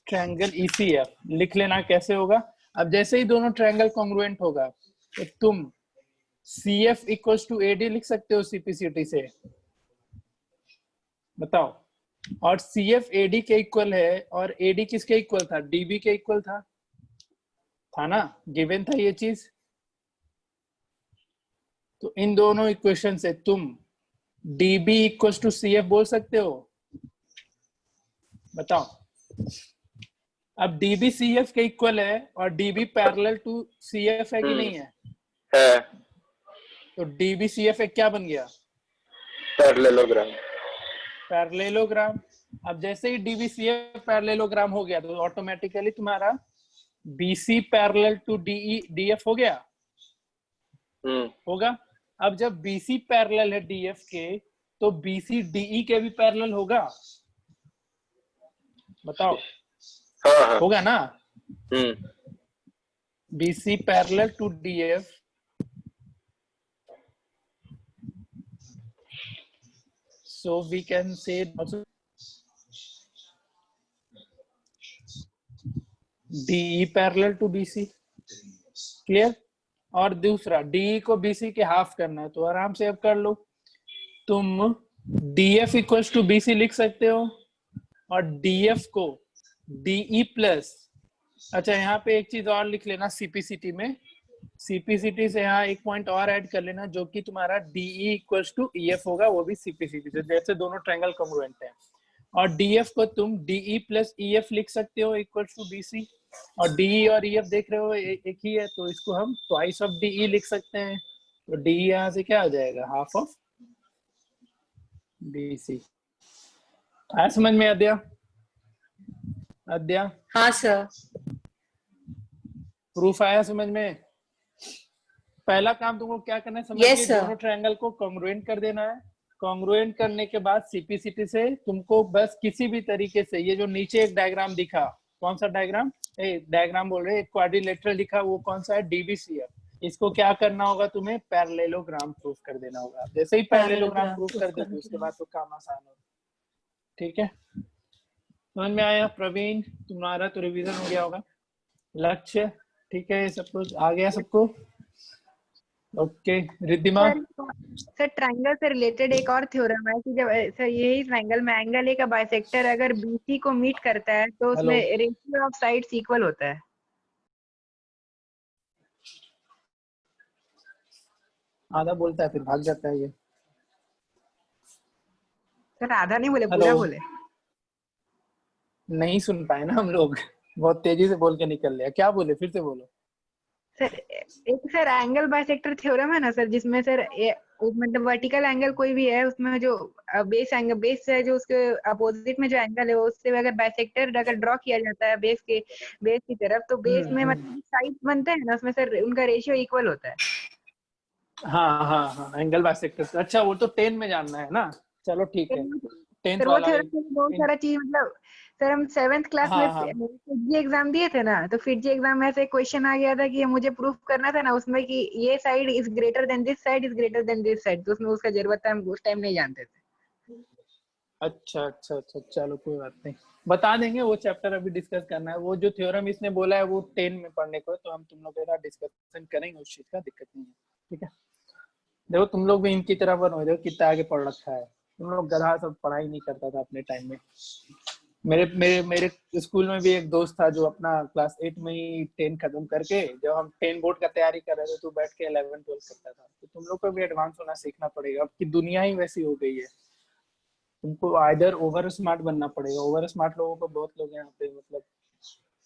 triangle ECF लिख लेना। कैसे होगा? अब जैसे ही दोनों ट्रायंगल कॉन्ग्रुएंट होगा तो तुम CF इक्वल्स टू AD लिख सकते हो सीपीसीटी से, बताओ। और CF AD के इक्वल है और AD किसके इक्वल था? DB के इक्वल था ना, गिवन था ये चीज। तो इन दोनों इक्वेशन से तुम DB इक्वल्स टू CF बोल सकते हो, बताओ। अब DB CF के इक्वल है और DB पैरेलल टू CF है कि नहीं है? है। तो DB CF एक क्या बन गया? पैरेललोग्राम। पैरेललोग्राम। अब जैसे ही DB CF पैरेललोग्राम हो गया तो ऑटोमेटिकली तुम्हारा BC parallel to DE DF हो गया, होगा। अब जब BC पैरेलल है DF के तो BC DE के भी पैरेलल होगा, बताओ। हाँ हाँ। होगा ना? BC parallel to DF, so we can say also DE parallel to BC, clear. और दूसरा DE को BC के हाफ करना है तो आराम से अब कर लो, तुम DF इक्वल्स टू BC लिख सकते हो और DF को DE प्लस, अच्छा यहाँ पे एक चीज और लिख लेना सीपीसीटी में, सीपीसीटी से यहाँ एक पॉइंट और ऐड कर लेना जो कि तुम्हारा DE इक्वल्स टू EF होगा, वो भी सीपीसीटी से, जैसे दोनों ट्रायंगल कॉन्ग्रुएंट है। और DF को तुम DE प्लस EF लिख सकते हो इक्वल्स टू BC, और DE और EF देख रहे हो एक ही है तो इसको हम ट्वाइस ऑफ DE लिख सकते हैं। तो DE यहाँ से क्या आ जाएगा? Half of BC। आया समझ में अद्या? अद्या हाँ सर। प्रूफ आया समझ में? पहला काम तुमको क्या करना है, समझ Yes, के sir. दोनों ट्रायंगल को कॉन्ग्रुएंट कर देना है। कॉन्ग्रुएंट करने के बाद सीपीसीटी से तुमको बस किसी भी तरीके से, ये जो नीचे एक डायग्राम दिखा, कौन सा डायग्राम, डायग्राम बोल रहे, एक क्वाड्रिलेटरल दिखा, वो कौन सा है? DBCF। इसको क्या करना होगा तुम्हें? पैरेललोग्राम प्रूफ कर देना होगा। जैसे ही पैरेललोग्राम प्रूफ कर दे तो उसके बाद तो काम आसान होगा, ठीक है। समझ में आया प्रवीण? तुम्हारा तो रिवीजन हो गया होगा। लक्ष्य ठीक है, सब कुछ आ गया सबको? ओके रिद्धिमा। सर ट्रायंगल से रिलेटेड एक और थ्योरम है कि जब सर यही ट्रायंगल में एंगल ए का बाइसेक्टर अगर BC को मीट करता है तो उसमें रेशियो ऑफ साइड्स इक्वल होता है। आधा बोलता है फिर भाग जाता है ये। सर आधा नहीं बोले, पूरा हेलो। बोले। नहीं सुन पाए ना हम लोग, बहुत तेजी से बोल के निकल लिया। क्या बोले, फिर से बोलो। सर एक सर एंगल बाइसेक्टर थ्योरम है ना सर, जिसमें सर मतलब वर्टिकल एंगल कोई भी है उसमें जो बेस एंगल बेस है जो उसके अपोजिट में जो एंगल है वो उससे अगर बाइसेक्टर अगर ड्रॉ किया जाता है बेस की तरफ तो बेस में मतलब साइड बनते हैं ना उसमें से उनका रेशियो इक्वल होता है। हाँ हाँ हाँ, एंगल बाइसेक्टर। अच्छा वो तो 10 में जानना है ना, चलो ठीक है। 10th सर वो वाला थ्योरम में बहुत सारा चीज मतलब सर हम 7th क्लास में हाँ हाँ फिटजी एग्जाम दिए थे ना, तो फिटजी एग्जाम में ऐसे क्वेश्चन आ गया था कि मुझे प्रूफ करना था ना उसमें कि ये side is greater than this side is greater than this side, तो उसमें उसका जरूरत था, हम उस टाइम नहीं जानते थे। अच्छा अच्छा अच्छा, चलो कोई बात नहीं, बता देंगे। वो चैप्टर अभी डिस्कस करना है, वो जो थ्योरम इसने बोला है वो 10 में पढ़ने को है, तो हम तुम लोग के साथ डिस्कशन करेंगे उस चीज का, दिक्कत नहीं है, ठीक है। देखो तुम लोग भी इनकी तरह बनो, देखो कितना आगे पढ़ रखा है तुम लोग, गधा सब पढ़ाई नहीं करता था अपने टाइम में। मेरे मेरे मेरे स्कूल में भी एक दोस्त था जो अपना क्लास 8 में ही 10 खत्म करके, जब हम 10 बोर्ड का तैयारी कर रहे थे तो बैठ के 11 12 करता था। तो तुम लोग को भी एडवांस होना सीखना पड़ेगा, अब की दुनिया ही वैसी हो गई है। तुमको आइदर ओवर स्मार्ट बनना पड़ेगा। ओवर स्मार्ट लोगों को बहुत लोग यहाँ पे मतलब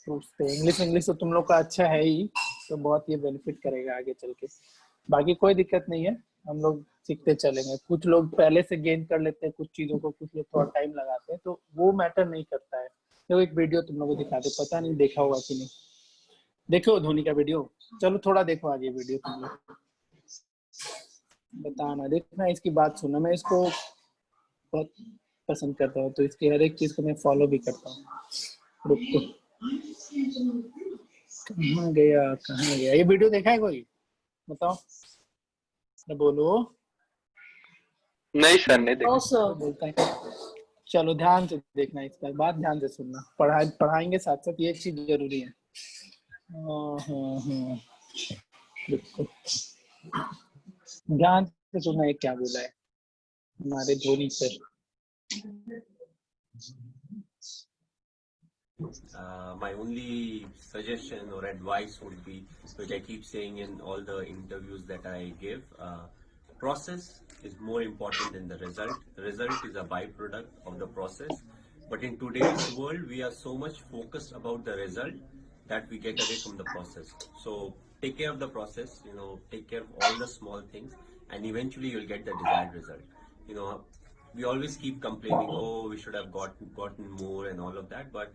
सोचते हैं। इंग्लिश इंग्लिश तो तुम लोग का अच्छा है ही, तो बहुत ये बेनिफिट करेगा आगे चल के। बाकी कोई दिक्कत नहीं है, हम लोग सीखते चलेंगे। कुछ लोग पहले से गेन कर लेते हैं कुछ चीजों को, कुछ लोग थोड़ा टाइम लगाते हैं, तो वो मैटर नहीं करता है। तो एक वीडियो तुम लोगों को दिखा दे, पता नहीं देखा होगा कि नहीं। देखो धोनी का वीडियो, चलो थोड़ा देखो आगे वीडियो तुम लोग, बताना देखना, इसकी बात सुनना। मैं इसको बहुत पसंद करता हूँ, तो इसकी हर एक चीज को मैं फॉलो भी करता हूँ। रुक तो, कहाँ गया ये वीडियो, देखा है कोई बताओ, बोलो। नहीं सर, नहीं देखा। Also, बोलता है, चलो ध्यान से देखना, इसका बात ध्यान से सुनना, पढ़ाएंगे साथ साथ, ये चीज जरूरी है। देखो ध्यान से सुनना, ये क्या बोला है हमारे Dhoni sir. My only suggestion or advice would be, which I keep saying in all the interviews that I give, process is more important than the result. The result is a byproduct of the process. But in today's world, we are so much focused about the result that we get away from the process. So take care of the process, take care of all the small things, and eventually you'll get the desired result. We always keep complaining, oh, we should have gotten more and all of that, but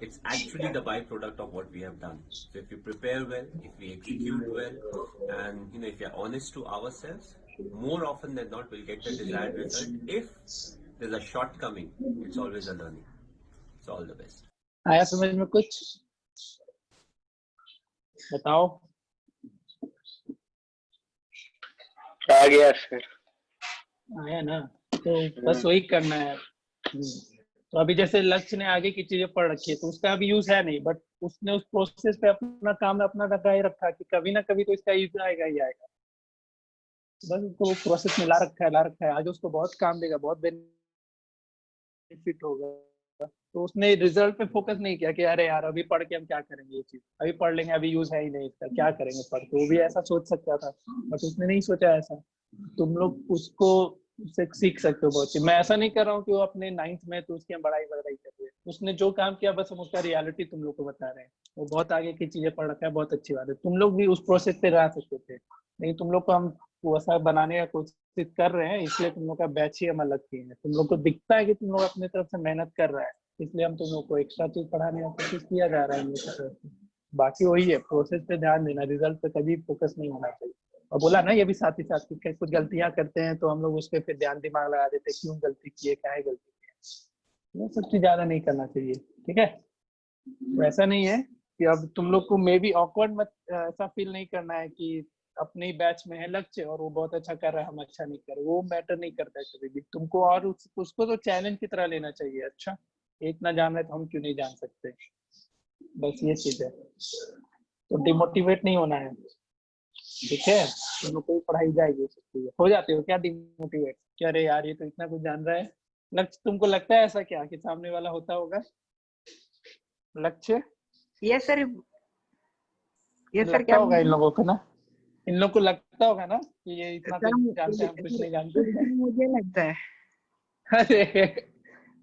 it's actually the byproduct of what we have done. So if you prepare well, if we execute well, and if we are honest to ourselves, more often than not we'll get the desired result. If there's a shortcoming, it's always a learning. So all the best. आया समझ में कुछ, बताओ। आ गया sir. आया ना, तो बस वही करना है। तो अभी जैसे लक्ष्य ने आगे की चीजें पढ़ रखी है तो उसका अभी यूज है नहीं, बट उसने उस प्रोसेस पे अपना काम अपना लगा ही रखा कि कभी ना कभी तो इसका यूज आएगा ही आएगा। बस उसको प्रोसेस में ला रखा है, आज उसको बहुत काम देगा, बहुत बेनिफिट होगा। तो उसने रिजल्ट पे फोकस नहीं किया कि अरे यार अभी पढ़ के हम क्या करेंगे, ये चीज अभी पढ़ लेंगे, अभी यूज है ही नहीं इसका, क्या करेंगे पढ़ के। वो भी ऐसा सोच सकता था, बट उसने नहीं सोचा ऐसा। तुम लोग उसको उससे सीख सकते हो बहुत चीज। मैं ऐसा नहीं कर रहा हूँ कि वो अपने 9th में तो उसकी हम बड़ाई कर रहे हैं। उसने जो काम किया बस हम उसका रियलिटी तुम लोग को बता रहे हैं। वो बहुत आगे की चीजें पढ़ रखा है, बहुत अच्छी बात है। तुम लोग भी उस प्रोसेस पे रह सकते थे, लेकिन तुम लोग को हम वैसा बनाने का कोशिश कर रहे हैं, इसलिए तुम लोग का बैच ही हम अलग किए हैं। तुम लोग को दिखता है कि तुम लोग अपनी तरफ से मेहनत कर रहा है, इसलिए हम तुम लोग को एक्स्ट्रा चीज पढ़ाने का कोशिश किया जा रहा है हम लोग की तरफ से। बाकी वही है, प्रोसेस पे ध्यान देना, रिजल्ट पे कभी फोकस नहीं होना चाहिए। और बोला ना ये भी साथ ही साथ कि कुछ गलतियां करते हैं तो हम लोग उस पर फिर ध्यान दिमाग लगा देते हैं, क्यों गलती की है, क्या है गलती की है। वो सब चीज ज्यादा नहीं करना चाहिए, ठीक है। वैसा नहीं है कि अब तुम लोग को मे बी ऑकवर्ड मत ऐसा फील नहीं करना है कि अपने बैच में है लक्ष्य और वो बहुत अच्छा कर रहा है, हम अच्छा नहीं कर रहे। वो मैटर नहीं करता है कभी भी तुमको, और उसको तो चैलेंज की तरह लेना चाहिए। अच्छा इतना जान रहे तो हम क्यों नहीं जान सकते, बस ये चीज है। तो डिमोटिवेट नहीं होना है, ठीक है। तुम लोग को पढ़ाई जाएगी, सकती है। हो जाते हो क्या डिमोटिवेट, क्या अरे यार ये तो इतना कुछ जान रहा है। लक्ष्य तुमको लगता है ऐसा क्या कि सामने वाला होता होगा लक्ष्य? यस सर, लगता क्या होगा इन लोगों को ना, इन लोग को लगता होगा ना कि ये इतना सर, कुछ जानते हैं, हम कुछ नहीं जानते। मुझे लगता है अरे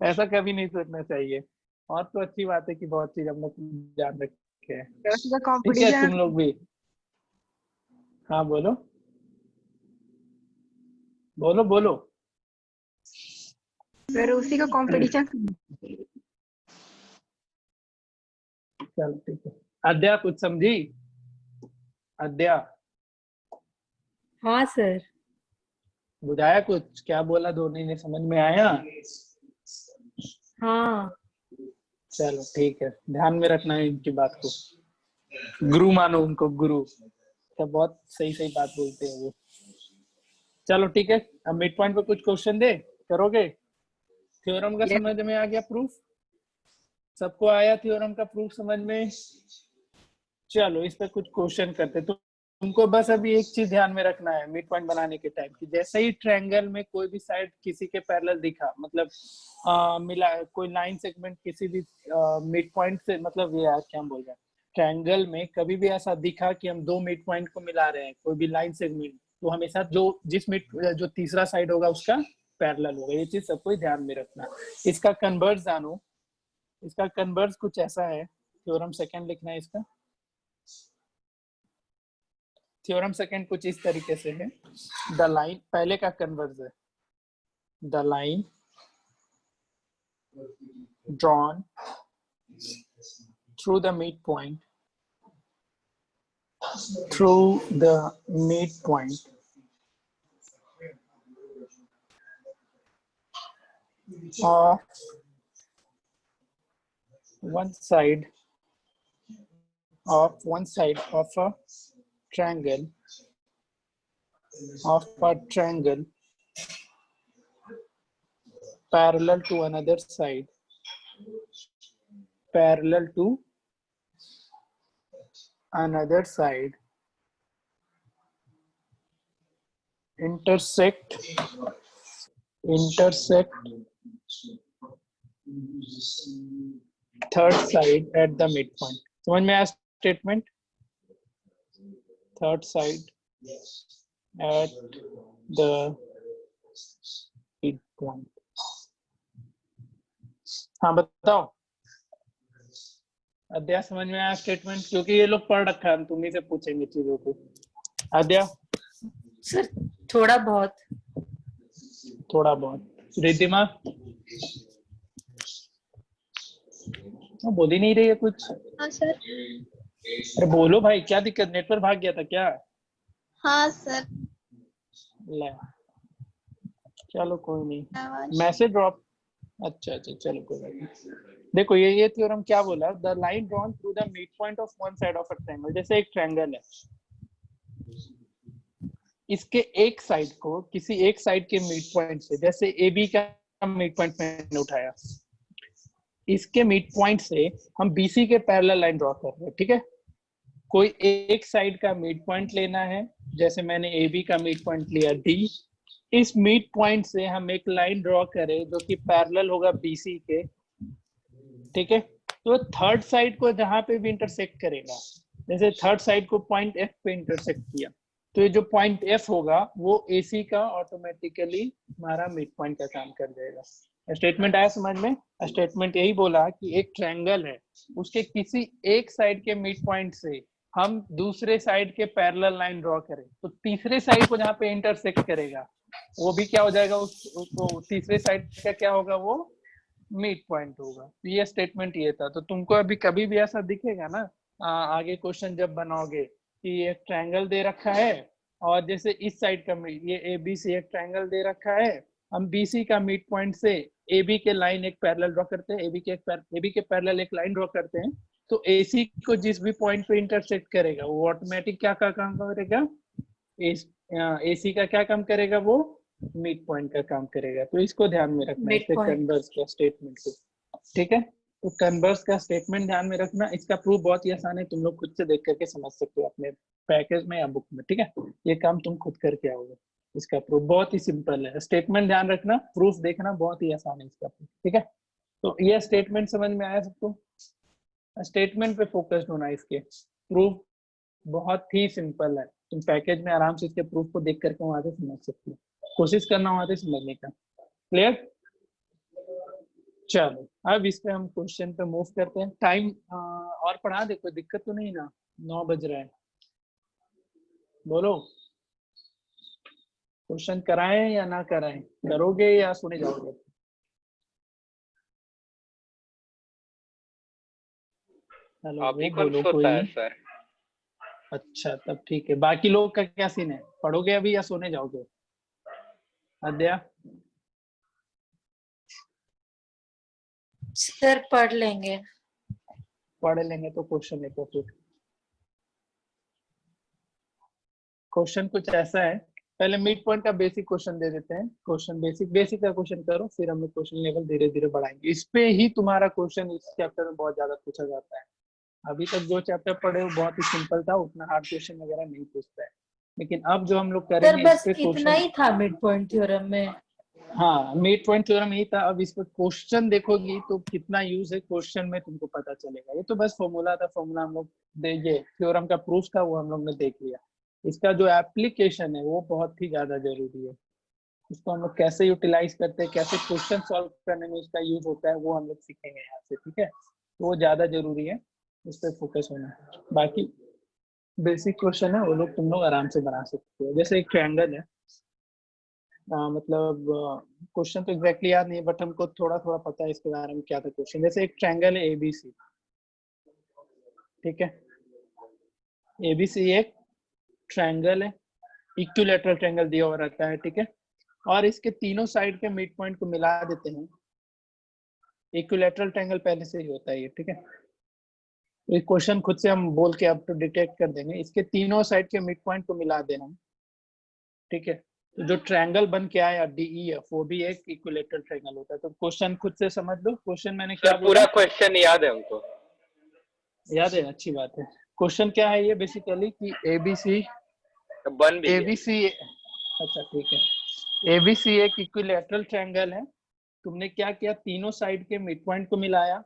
ऐसा कभी नहीं सोचना चाहिए। और तो अच्छी बात है कि बहुत चीज हम लोग जान रखे हैं, ठीक है। कंपटीशन तुम लोग भी, हाँ बोलो। बोलो बोलो। सर उसी का कंपटीशन। चलो ठीक है। अद्या कुछ समझी? अद्या हाँ सर। बुझाया कुछ? क्या बोला धोनी ने, समझ में आया? हाँ चलो ठीक है, ध्यान में रखना है इनकी बात को, गुरु मानो उनको, गुरु। तो बहुत सही सही बात बोलते हैं वो। चलो ठीक है, अब मिड पॉइंट पे कुछ क्वेश्चन दे, करोगे? थ्योरम का समझ में आ गया प्रूफ? सबको आया थ्योरम का प्रूफ समझ में? चलो इस पे कुछ क्वेश्चन करते। तो तुमको बस अभी एक चीज ध्यान में रखना है मिड पॉइंट बनाने के टाइम की, जैसे ही ट्रायंगल में कोई भी साइड किसी के पैरेलल दिखा, मतलब मिला कोई लाइन सेगमेंट किसी भी मिड पॉइंट से, मतलब ये यार क्या बोल रहे हैं, ट्रायंगल में कभी भी ऐसा दिखा कि हम दो मिड पॉइंट को मिला रहे हैं, कोई भी लाइन सेगमेंट, तो हमेशा जो तीसरा साइड होगा उसका पैरेलल होगा। ये चीज सबको ध्यान में रखना। इसका कन्वर्स जानो, इसका कन्वर्स कुछ ऐसा है, थ्योरम सेकंड लिखना है इसका। थ्योरम सेकंड कुछ इस तरीके से है, द लाइन, पहले का कन्वर्स है, the line drawn through the midpoint of one side of a triangle parallel to another side, intersect third side at the midpoint। समझ में आया statement? Third side at the midpoint। हाँ बताओ अध्याय, समझ में आया स्टेटमेंट? क्योंकि ये लोग पढ़ रखा है, हम तुम्ही से पूछेंगे चीजों को। अध्याय सर थोड़ा बहुत। रिद्धिमा बोल ही नहीं रही है कुछ। हाँ सर। अरे बोलो भाई, क्या दिक्कत, नेटवर्क भाग गया था क्या? हाँ सर। ले चलो कोई नहीं, मैसेज ड्रॉप। अच्छा चलो कोई बात नहीं। देखो ये थ्योरम क्या बोला, the line drawn through the mid point of one side of a triangle. जैसे एक ट्रायंगल है, इसके एक साइड को किसी एक साइड के मिड पॉइंट से, जैसे ए बी का मिड पॉइंट मैंने उठाया, इसके मिड पॉइंट से हम बीसी के पैरेलल लाइन ड्रॉ कर रहे हैं, ठीक है? कोई एक साइड का मिड पॉइंट लेना है, जैसे मैंने ए बी का मिड पॉइंट लिया डी, इस मिड पॉइंट से हम एक लाइन ड्रॉ करें जो कि पैरेलल होगा बीसी के, ठीक है? तो थर्ड साइड को जहां पे भी इंटरसेक्ट करेगा, जैसे थर्ड साइड को पॉइंट एफ पे इंटरसेक्ट किया, तो ये जो पॉइंट एफ होगा वो एसी का ऑटोमेटिकली हमारा मिड पॉइंट का काम कर देगा। स्टेटमेंट आया समझ में? स्टेटमेंट यही बोला कि एक ट्रायंगल है, उसके किसी एक साइड के मिड पॉइंट से हम दूसरे साइड के पैरेलल लाइन ड्रॉ करें, तो तीसरे साइड को जहाँ पे इंटरसेक्ट करेगा वो भी क्या हो जाएगा, उसको तीसरे साइड का क्या होगा, वो मिड पॉइंट होगा। तो ये स्टेटमेंट ये था। तो तुमको अभी कभी भी ऐसा दिखेगा ना, आगे क्वेश्चन जब बनाओगे कि एक ट्रायंगल दे रखा है, और जैसे इस साइड का ये ए बी सी एक ट्रायंगल दे रखा है, हम बीसी का मिड पॉइंट से ए बी के लाइन एक पैरेलल ड्रॉ करते हैं, ए बी के पैरेलल एक लाइन ड्रॉ करते हैं, तो एसी को जिस भी पॉइंट पे इंटरसेक्ट करेगा वो ऑटोमेटिक क्या काम करेगा, एसी का क्या काम करेगा, वो मिड पॉइंट का काम करेगा। तो इसको ध्यान में रखना, इससे कन्वर्स का स्टेटमेंट को, ठीक है? तो कन्वर्स का स्टेटमेंट ध्यान में रखना। इसका प्रूफ बहुत ही आसान है, तुम लोग खुद से देख करके समझ सकते हो अपने पैकेज में या बुक में, ठीक है? ये काम तुम खुद करके आओगे। इसका प्रूफ बहुत ही सिंपल है, स्टेटमेंट ध्यान रखना, प्रूफ देखना बहुत ही आसान है इसका प्रूफ, ठीक है? तो ये स्टेटमेंट समझ में आया सबको? स्टेटमेंट पे फोकस्ड होना, इसके प्रूफ बहुत ही सिंपल है, तुम पैकेज में आराम से इसके प्रूफ को देख करके वहां से समझ सकते हो, कोशिश करना वहां से समझने का। क्लियर? चलो अब इस पे हम क्वेश्चन पे मूव करते हैं। टाइम और पढ़ा दे, कोई दिक्कत तो नहीं ना? 9 बज रहा है, बोलो क्वेश्चन कराएं या ना कराएं, करोगे या सुने जाओगे? हेलो, अभी वो कौन बोलो सोता है कोई। सर? अच्छा, तब ठीक है। बाकी लोग का क्या सीन है, पढ़ोगे अभी या सोने जाओगे? अद्या? सर पढ़ लेंगे। पढ़ लेंगे तो क्वेश्चन देखो फिर। क्वेश्चन कुछ ऐसा है, पहले मिड पॉइंट का बेसिक क्वेश्चन दे देते हैं। क्वेश्चन बेसिक का क्वेश्चन करो, फिर हम लोग क्वेश्चन लेवल धीरे धीरे बढ़ाएंगे। इस पे ही तुम्हारा क्वेश्चन इस चैप्टर में बहुत ज्यादा पूछा जाता है। अभी तक जो चैप्टर पढ़े वो बहुत ही सिंपल था, उतना हार्ड क्वेश्चन वगैरह नहीं पूछता है। लेकिन अब जो हम लोग सर करेंगे इस बस पे इतना क्वेश्चन, ही था मिड पॉइंट थ्योरम में। हाँ मिड पॉइंट थ्योरम यही था। अब इस पे क्वेश्चन देखोगी तो कितना यूज है क्वेश्चन में तुमको पता चलेगा। ये तो बस फॉर्मूला था, फॉर्मूला हम लोग ये थ्योरम का प्रूफ था, वो हम लोग ने देख लिया। इसका जो एप्लीकेशन है वो बहुत ही ज्यादा जरूरी है। इसको हम लोग कैसे यूटिलाइज करते हैं, कैसे क्वेश्चन सॉल्व करने में इसका यूज होता है, वो हम लोग सीखेंगे यहाँ से, ठीक है? तो वो ज्यादा जरूरी है, उस पर फोकस होना है। बाकी बेसिक क्वेश्चन है वो लोग तुम लोग आराम से बना सकते हो। जैसे एक ट्रायंगल है, मतलब क्वेश्चन तो एग्जैक्टली याद नहीं है, बट हमको थोड़ा थोड़ा पता है इसके बारे में क्या था क्वेश्चन। जैसे एक ट्रायंगल है एबीसी, ठीक है? एबीसी एक ट्रायंगल है, इक्विलैटरल ट्रायंगल दिया हुआ रहता है, ठीक है? और इसके तीनों साइड के मिड पॉइंट को मिला देते हैं। इक्विलैटरल ट्रायंगल पहले से ही होता है ये, ठीक है? तो एक क्वेश्चन खुद से हम बोल के अब तो डिटेक्ट कर देंगे। इसके तीनों साइड के मिड पॉइंट को मिला देना, ठीक है? तो जो ट्रायंगल बन के आया DEF, वो भी एक इक्विलैटरल ट्रायंगल होता है। तो क्वेश्चन खुद से समझ लो। क्वेश्चन मैंने क्या सर बोला, पूरा क्वेश्चन याद है हमको। याद है? अच्छी बात है। क्वेश्चन क्या है ये बेसिकली कि ABC बन भी गया। अच्छा ठीक है, ABC एक इक्विलैटरल ट्रायंगल है। तुमने क्या किया, तीनों साइड के मिड पॉइंट को मिलाया,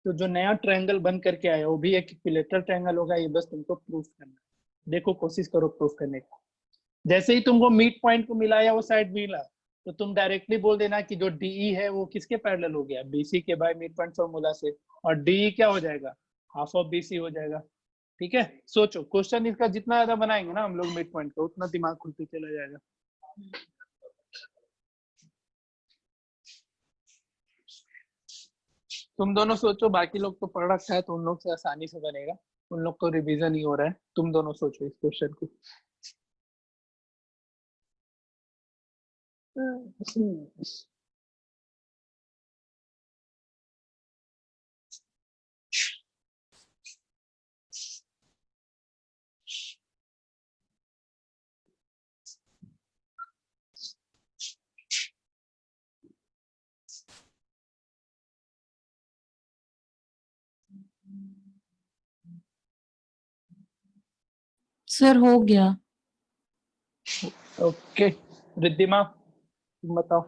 तो जो नया ट्रायंगल बन करके आया वो भी एक इक्विलैटरल ट्रायंगल होगा। ये बस तुमको प्रूफ करना है। देखो, कोशिश करो प्रूफ करने का। जैसे ही तुमको मिड पॉइंट को मिलाया, वो साइड मिला, तो तुम डायरेक्टली बोल देना कि जो DE है वो किसके पैरेलल हो गया, BC के बाय मिड पॉइंट फॉर्मूला से। और DE क्या हो जाएगा, हाफ ऑफ BC हो जाएगा, ठीक है? सोचो, क्वेश्चन इसका जितना ज्यादा बनाएंगे ना हम लोग मिड पॉइंट का, उतना दिमाग खुलते चला जाएगा। तुम दोनों सोचो, बाकी लोग तो पढ़ रखा है तो उन लोग से आसानी से बनेगा। उन लोग को रिवीजन ही हो रहा है। तुम दोनों सोचो इस क्वेश्चन को। सर हो गया। ओके, रिद्धिमा तुम बताओ।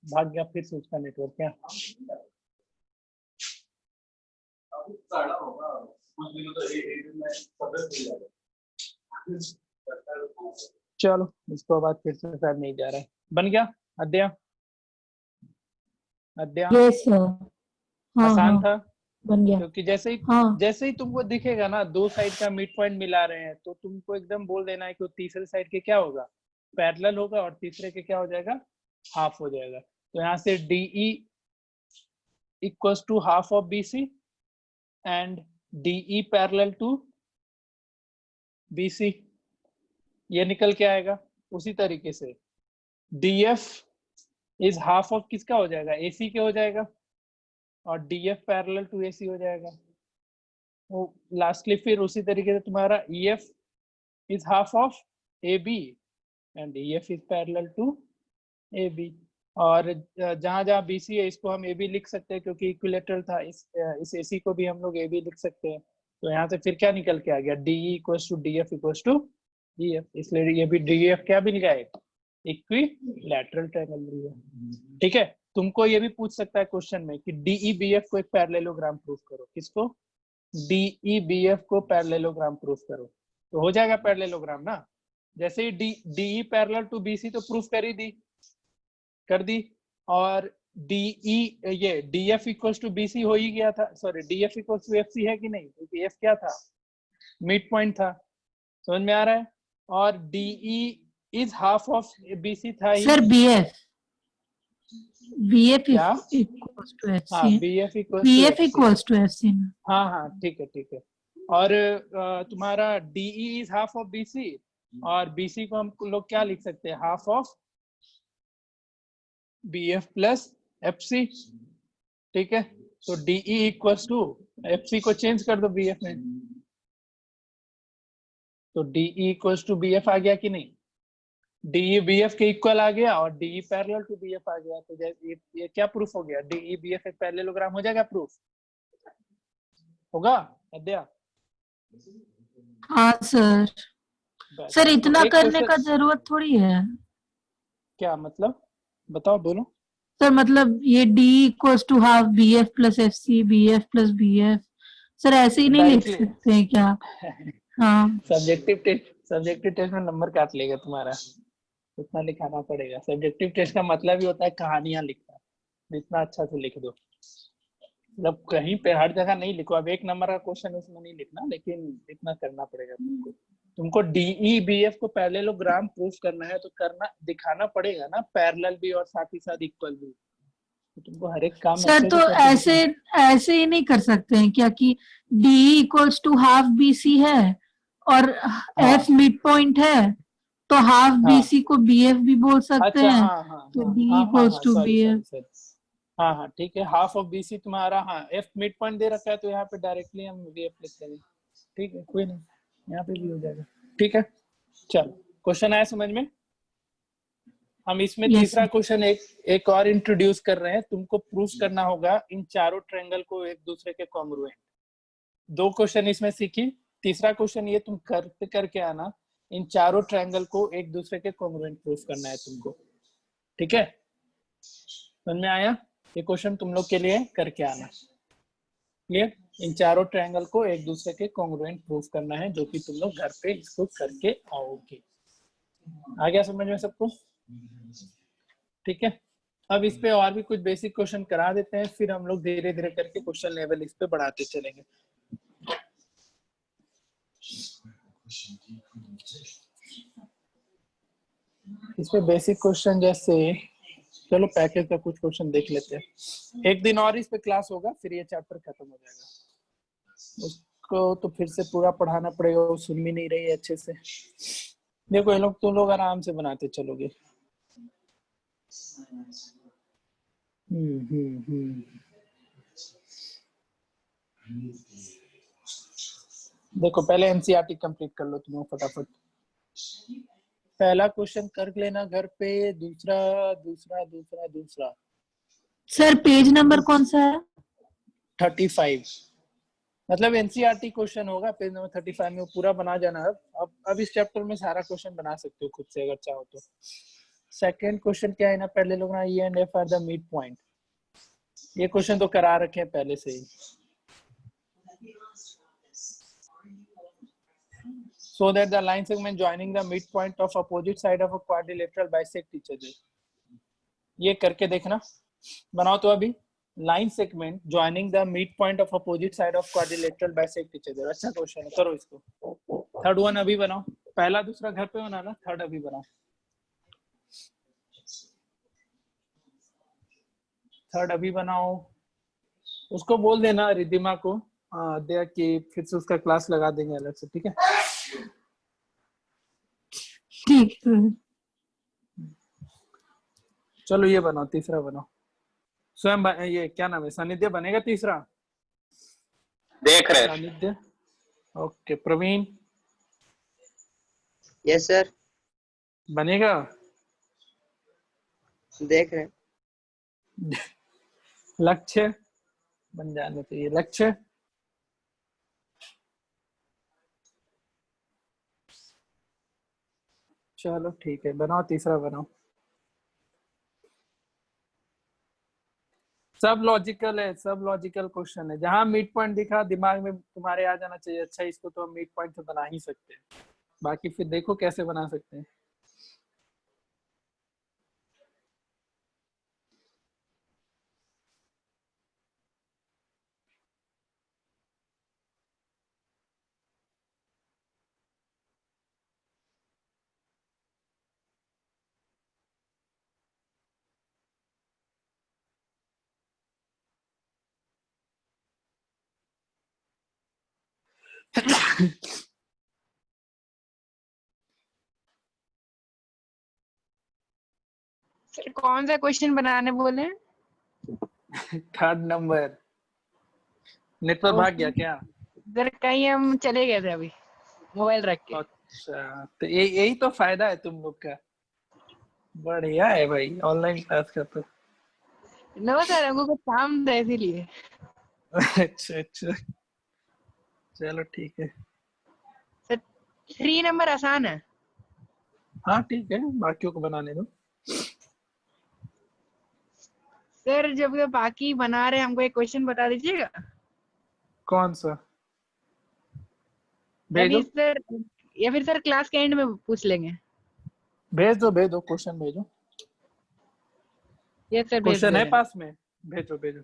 भाग गया फिर से उसका नेटवर्क क्या? चलो, इसको बाद फिर से शायद नहीं जा रहा है। बन गया अध्याय? Yes sir. हाँ आसान हाँ था, बन गया। क्योंकि हाँ जैसे ही तुमको दिखेगा ना दो साइड का मिड पॉइंट मिला रहे हैं, तो तुमको एकदम बोल देना है कि तीसरे साइड के क्या होगा, पैरेलल होगा, और तीसरे के क्या हो जाएगा, हाफ हो जाएगा। तो यहाँ से DE equals to half of BC and DE parallel to BC, ये निकल के आएगा। उसी तरीके से DF इज हाफ ऑफ किसका हो जाएगा, AC के हो जाएगा, और DF पैरेलल टू AC हो जाएगा। वो लास्टली फिर उसी तरीके से तुम्हारा EF is half of AB and EF is parallel to AB। और जहां जहां BC है इसको हम AB लिख सकते हैं क्योंकि इक्विलैटरल था। इस AC को भी हम लोग AB लिख सकते हैं। तो यहाँ से फिर क्या निकल के आ गया, DE equals to DF equals to EF। इसलिए ये भी DF क्या मिल गया, इक्विलैटरल ट्रायंगल मिल गया, ठीक है? तुमको ये भी पूछ सकता है क्वेश्चन में कि DE-BF को एक पैरेललोग्राम प्रूफ करो। किसको, DE-BF को पैरेललोग्राम प्रूफ करो। तो हो जाएगा पैरेललोग्राम ना। जैसे ही DE पैरेलल टू BC तो प्रूफ कर दी। और DE ये DF इक्वल्स टू BC हो ही गया था। Sorry, DF equals to FC है कि नहीं, क्योंकि F क्या था, मिड पॉइंट था। समझ में आ रहा है? और DE is half of BC था ही। सर BF क्या? equals to हाँ, FC, BF equals to BF FC। equals to FC ना। हाँ हाँ, ठीक है ठीक है। और तुम्हारा DE is half of BC, और BC को हम लोग क्या लिख सकते हैं? Half of BF plus FC। ठीक है, तो DE इक्वल्स टू FC को चेंज कर दो BF में, तो DE इक्वल्स टू BF आ गया कि नहीं? DE BF के इक्वल आ गया और DE पैरेलल टू BF आ गया। तो ये क्या प्रूफ हो गया? DE BF एक पैरेललोग्राम हो जाएगा, प्रूफ होगा अद्या? हाँ सर। बस। सर इतना एक करने क्वेश्चन- का जरूरत थोड़ी है क्या मतलब? बताओ, बोलो। सर, मतलब ये D equals to half BF plus FC, BF plus BF, sir ऐसे ही नहीं लिख Directly। सकते हैं क्या? हाँ सब्जेक्टिव टेस्ट में नंबर काट लेगा तुम्हारा, उतना लिखाना पड़ेगा। सब्जेक्टिव टेस्ट का मतलब ही होता है कहानियां लिखना, जितना अच्छा से लिख दो। मतलब कहीं पे हर जगह नहीं लिखो। अब 1 नंबर का क्वेश्चन उसमें नहीं लिखना, लेकिन इतना करना पड़ेगा तुमको DE BF को पैरेललोग्राम प्रूफ करना है, तो करना दिखाना पड़ेगा ना, पैरेलल भी और साथ ही साथ इक्वल भी। तो तुमको हर एक काम सर, अच्छे तो से करके ऐसे ही नहीं कर सकते हैं क्या कि DE equals to half BC है और हाँ। F मिड पॉइंट है, तो हाफ हाँ। BC को BF भी बोल सकते अच्छा, हैं, हाँ हाँ तो हाँ D हाँ हाँ इक्वल्स हाँ, to sorry BF। Sorry sorry. हाँ हाँ, ठीक है। हाफ ऑफ BC तुम्हारा, हाँ, F मिड पॉइंट दे रखा है, तो यहाँ पे डायरेक्टली हम BF लिख देंगे। ठीक है, कोई नहीं, यहाँ पे भी हो जाएगा। ठीक है, चलो, क्वेश्चन आया समझ में? हम इसमें Yes, तीसरा sir. क्वेश्चन एक और इंट्रोड्यूस कर रहे हैं। तुमको प्रूफ करना होगा इन चारों ट्रायंगल को एक दूसरे के कॉन्ग्रुएंट। 2 क्वेश्चन इसमें सीखी, तीसरा क्वेश्चन ये तुम करके आना, इन चारों ट्रायंगल को एक दूसरे के कॉन्ग्रुएंट प्रूफ करना है तुमको। ठीक है, समझ में आया? ये क्वेश्चन तुम लोग के लिए करके आना। क्लियर? इन चारों ट्रायंगल को एक दूसरे के कॉन्ग्रुएंट प्रूफ करना है, जो कि तुम लोग घर पे इसको करके आओगे। आ गया समझ में सबको? ठीक है, अब इस पे और भी कुछ बेसिक क्वेश्चन करा देते हैं, फिर हम लोग धीरे धीरे करके क्वेश्चन लेवल इस पे बढ़ाते चलेंगे। इस पे बेसिक क्वेश्चन जैसे, चलो पैकेज का कुछ क्वेश्चन देख लेते हैं। एक दिन और इस पे क्लास होगा, फिर ये चैप्टर खत्म हो जाएगा। उसको तो फिर से पूरा पढ़ाना पड़ेगा, वो सुन भी नहीं रही है अच्छे से। देखो ये लोग, तुम लोग आराम से बनाते चलोगे। देखो पहले एनसीईआरटी कंप्लीट कर लो तुम फटाफट। पहला क्वेश्चन कर लेना घर पे, दूसरा दूसरा दूसरा दूसरा। सर पेज नंबर कौन सा है? 35, मतलब एनसीईआरटी क्वेश्चन होगा पेज नंबर 35 में, वो पूरा बना जाना। अब इस चैप्टर में सारा क्वेश्चन बना सकते हो खुद से अगर चाहो तो। सेकंड क्वेश्चन क्या है ना, पहले लोग ना E and F are the mid point, ये क्वेश्चन तो करा रखे हैं पहले से ही। So that the line segment joining the midpoint of opposite side of a quadrilateral bisect each other. ये करके देखना, बनाओ तो अभी। Line segment joining the midpoint of opposite side of quadrilateral bisect each other। अच्छा क्वेश्चन है, करो इसको। थर्ड वन अभी बनाओ, पहला दूसरा घर पे बनाना, थर्ड अभी बनाओ। थर्ड अभी बनाओ, उसको बोल देना रिद्धिमा को दिया कि फिर से उसका क्लास लगा देंगे अलग से। ठीक है, ठीक है। चलो ये बनाओ, तीसरा बनाओ। स्वयं ये क्या नाम है, सानिध्य बनेगा तीसरा? देख रहे हैं। सानिध्य, ओके। प्रवीण यस सर, बनेगा? देख रहे हैं। लक्ष्य बन जाने चाहिए। लक्ष्य, चलो ठीक है, बनाओ तीसरा बनाओ। सब लॉजिकल है, सब लॉजिकल क्वेश्चन है। जहां मिड पॉइंट दिखा दिमाग में तुम्हारे आ जाना चाहिए, अच्छा इसको तो हम मिड पॉइंट से बना ही सकते हैं, बाकी फिर देखो कैसे बना सकते हैं। सर कौन सा क्वेश्चन बनाने बोले हैं? Third number. नेटवर्क भाग गया क्या? सर कहीं हम चले गए थे अभी मोबाइल रख के। अच्छा, तो यही तो फायदा है तुम लोग का। बढ़िया है भाई ऑनलाइन क्लास का तो। नो सर हमको कुछ काम था इसीलिए। अच्छा अच्छा, चलो ठीक है। सर 3 नंबर आसान है। हाँ ठीक है, बाकियों को बनाने दो। सर जब ये बाकी बना रहे हैं हमको एक क्वेश्चन बता दीजिएगा। कौन सा? या भेजो फिर सर क्लास के एंड में पूछ लेंगे। भेज दो क्वेश्चन भेजो। यस सर भेज क्वेश्चन दे है रहे हैं। पास में? भेजो भेजो।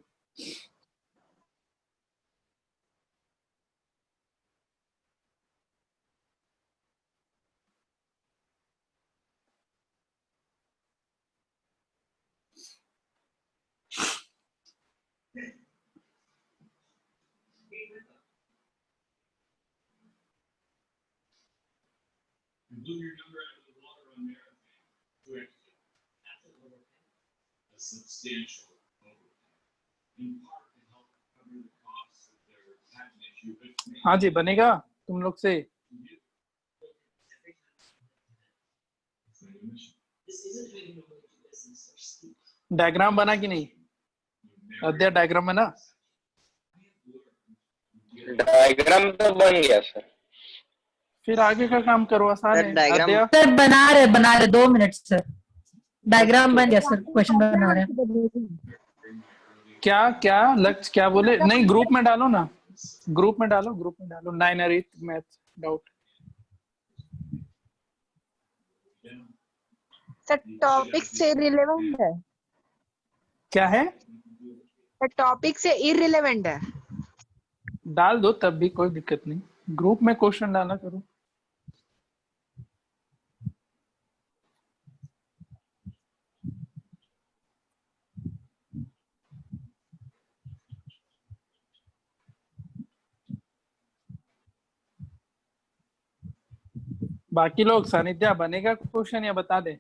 हाँ जी, बनेगा तुम लोग से। डायग्राम बना कि नहीं? अध्याय डायग्राम बना? डायग्राम तो बन गया सर। फिर आगे का काम करो, आसान सर है। डायग्राम अध्याय सर बना रहे 2 मिनट सर। डायग्राम बन गया सर, क्वेश्चन बना रहे हैं। क्या लक्ष्य क्या बोले? नहीं, ग्रुप में डालो ना, ग्रुप में डालो 9 मैथ डाउट। सर टॉपिक से इररिलेवेंट है। क्या है? सर टॉपिक से इररिलेवेंट है। डाल दो तब भी कोई दिक्कत नहीं, ग्रुप में क्वेश्चन डाला करो। बाकी लोग, सानिध्या बनेगा क्वेश्चन या बता दे?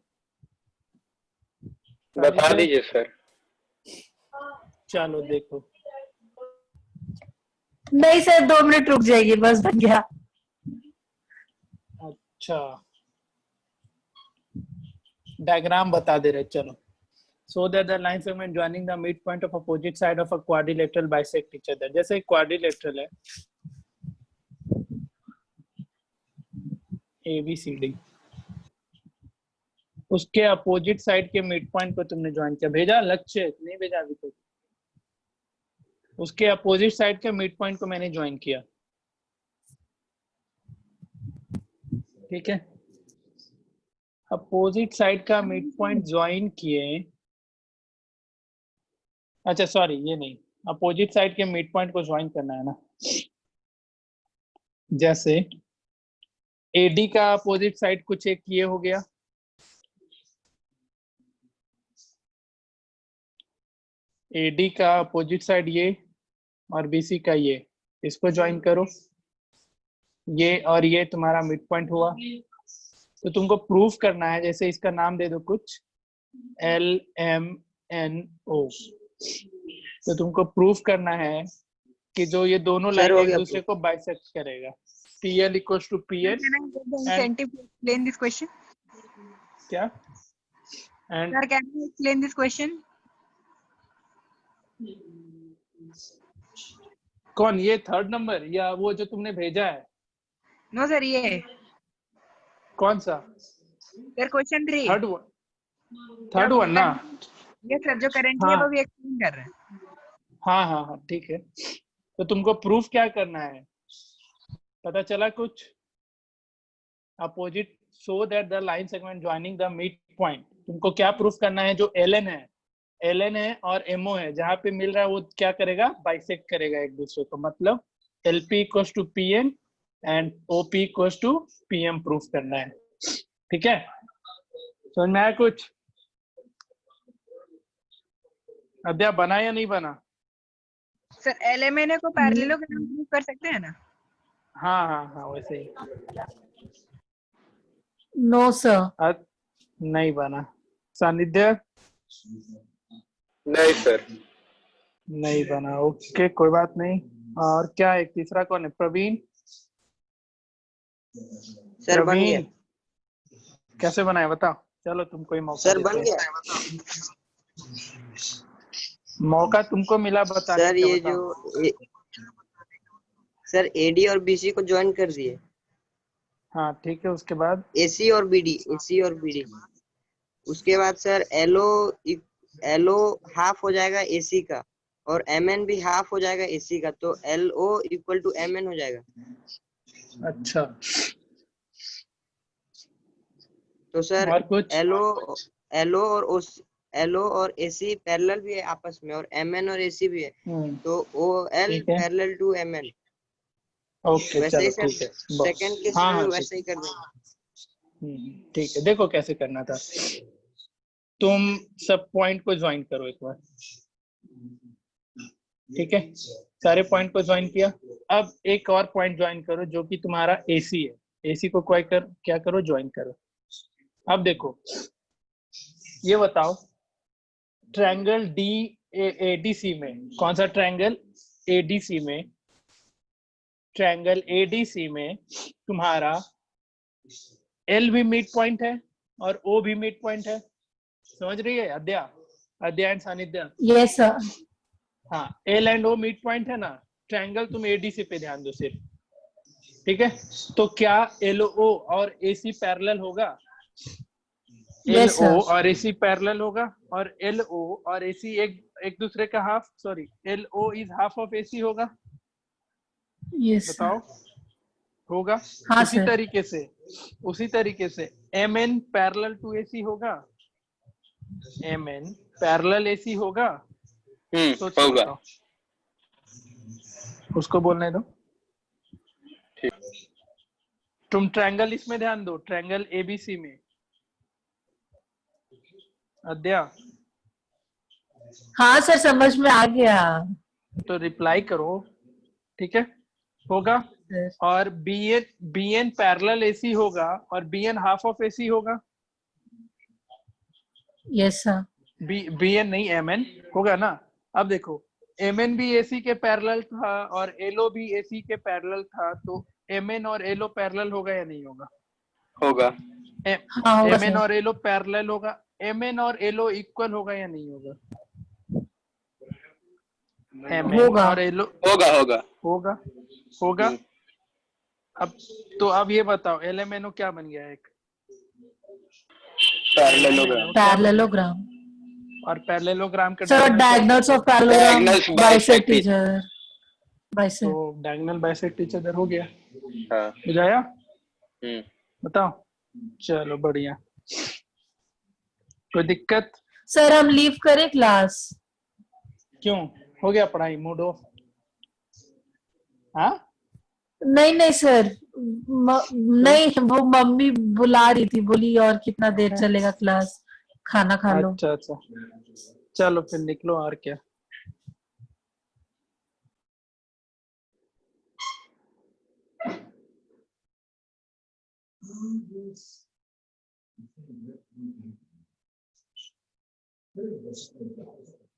बता दीजिए सर। चलो देखो। नहीं सर 2 मिनट रुक जाएगी, बस बन गया। अच्छा, डायग्राम बता दे रहे, चलो। So that the line segment joining the midpoint of opposite side of a quadrilateral bisect each other. जैसे quadrilateral है ABCD, उसके अपोजिट साइड के मिड पॉइंट को तुमने ज्वाइन किया। भेजा लक्ष्य? नहीं भेजा अभी तक। उसके अपोजिट साइड के मिड पॉइंट को मैंने ज्वाइन किया, ठीक है। अपोजिट साइड का मिड पॉइंट ज्वाइन किए। अच्छा सॉरी, ये नहीं, अपोजिट साइड के मिड पॉइंट को ज्वाइन करना है ना। जैसे AD का अपोजिट साइड कुछ एक ये हो गया, AD का अपोजिट साइड ये, और BC का ये, इसको ज्वाइन करो। ये और ये तुम्हारा मिड पॉइंट हुआ। तो तुमको प्रूफ करना है, जैसे इसका नाम दे दो कुछ, LMNO। तो तुमको प्रूफ करना है कि जो ये दोनों सर, लाइन हो एक गया दूसरे को बाइसेक्ट करेगा। PL equals to PL Incentive to explain this question. क्या and Sir, can you explain this question? कौन? ये थर्ड नंबर या वो जो तुमने भेजा है? No sir, ये कौन सा? sir question 3. थर्ड वन ना? ये सर जो currently हाँ। है वो भी explain कर रहे हैं। हाँ ठीक है। तो तुमको प्रूफ क्या करना है, पता चला कुछ? Opposite, so that the line segment joining the mid point, तुमको क्या प्रूफ करना है? जो LN है और MO है, जहां पे मिल रहा है वो क्या करेगा? बाइसेक्ट करेगा एक दूसरे को। मतलब LP equals to PM and OP equals to PM proof करना है, ठीक है। समझ में आया कुछ? अध्याय बना या नहीं बना? सर LMNA को पैरेललोग्राम प्रूफ कर सकते हैं ना? हाँ हाँ हाँ वैसे ही। No sir. नहीं बना। सानिध्य नहीं सर। नहीं बना। ओके कोई बात नहीं। और क्या है तीसरा कौन है? प्रवीण। सर बन गया। प्रवीण कैसे बनाए बताओ। चलो तुमको ही मौका सर देते बन हैं। गया। मौका तुमको मिला बताने सर का, ये बताओ। जो सर एडी और बीसी को ज्वाइन कर दिए। हाँ ठीक है, उसके बाद एसी और बीडी। उसके बाद सर एलओ हाफ हो जाएगा एसी का, और एमएन भी हाफ हो जाएगा एसी का, तो एलओ इक्वल टू एमएन हो जाएगा। अच्छा। तो सर और कुछ? एलओ और एसी पैरेलल भी है आपस में, और एमएन और एसी भी है, तो ओ एल ठीक है। Parallel to MN. ओके वैसे चलो ही सर ठीक है। सेकंड केस हाँ में हाँ भी ठीक। वैसे ही कर देंगे। ठीक है, देखो कैसे करना था। तुम सब पॉइंट को ज्वाइन करो एक बार। ठीक है, सारे पॉइंट को ज्वाइन किया। अब एक और पॉइंट ज्वाइन करो जो कि तुम्हारा एसी है। एसी को क्या करो, ज्वाइन करो। अब देखो ये बताओ, ट्रायंगल डी एडीसी में कौन सा ट्रायंगल? एडीसी में, ट्रायंगल एडीसी में तुम्हारा एल भी मिड पॉइंट है और ओ भी मिड पॉइंट है। समझ रही है Adya and Sannidhya? Yes sir. हाँ, L and O midpoint है ना। ट्रायंगल तुम एडीसी पे ध्यान दो सिर्फ। ठीक है, तो क्या एलओ और एसी पैरेलल होगा? Yes LO sir. और एसी पैरेलल होगा, और एलओ और एसी एक दूसरे का half, sorry LO is half of AC होगा। Yes sir. बताओ होगा? हाँ उसी तरीके से M N parallel to AC होगा। एम एन पैरेलल एसी होगा। सोचो होगा। बताओ। उसको बोलने दो। तुम ट्रायंगल इसमें ध्यान दो, ट्रायंगल एबीसी में। अद्या हाँ सर, समझ में आ गया। तो रिप्लाई करो। ठीक है, होगा। सर। और बी एन पैरेलल एसी होगा और B N half of AC होगा। Yes sir. बी एन नहीं एम एन होगा ना। अब देखो एम एन भी एसी के पैरेलल था और एलओ भी एसी के पैरेलल था, तो एम एन और एलओ पैरेलल होगा या नहीं होगा? होगा। हाँ होगा एम एन सर। और एलओ पैरेलल होगा। एम एन और एलओ इक्वल होगा या नहीं होगा? एम एन होगा। और एलओ होगा। होगा। होगा। होगा। अब तो अब ये बताओ एलएमएनओ क्या बन गया? एक पैरेललोग्राम। पैरेललोग्राम। और पैरेललोग्राम का sir diagonals of parallelogram Diagonals bisect bisect each other. तो bisect. Diagonal bisect each other हो गया। हाँ। बुझाया? हम्म। बताओ। चलो बढ़िया। कोई दिक्कत? सर हम लीव करें क्लास? क्यों? हो गया पढ़ाई, मूड ऑफ? हाँ नहीं नहीं सर, नहीं वो मम्मी बुला रही थी, बोली और कितना देर चलेगा क्लास, खाना खा लो। अच्छा अच्छा, चलो फिर निकलो। और क्या?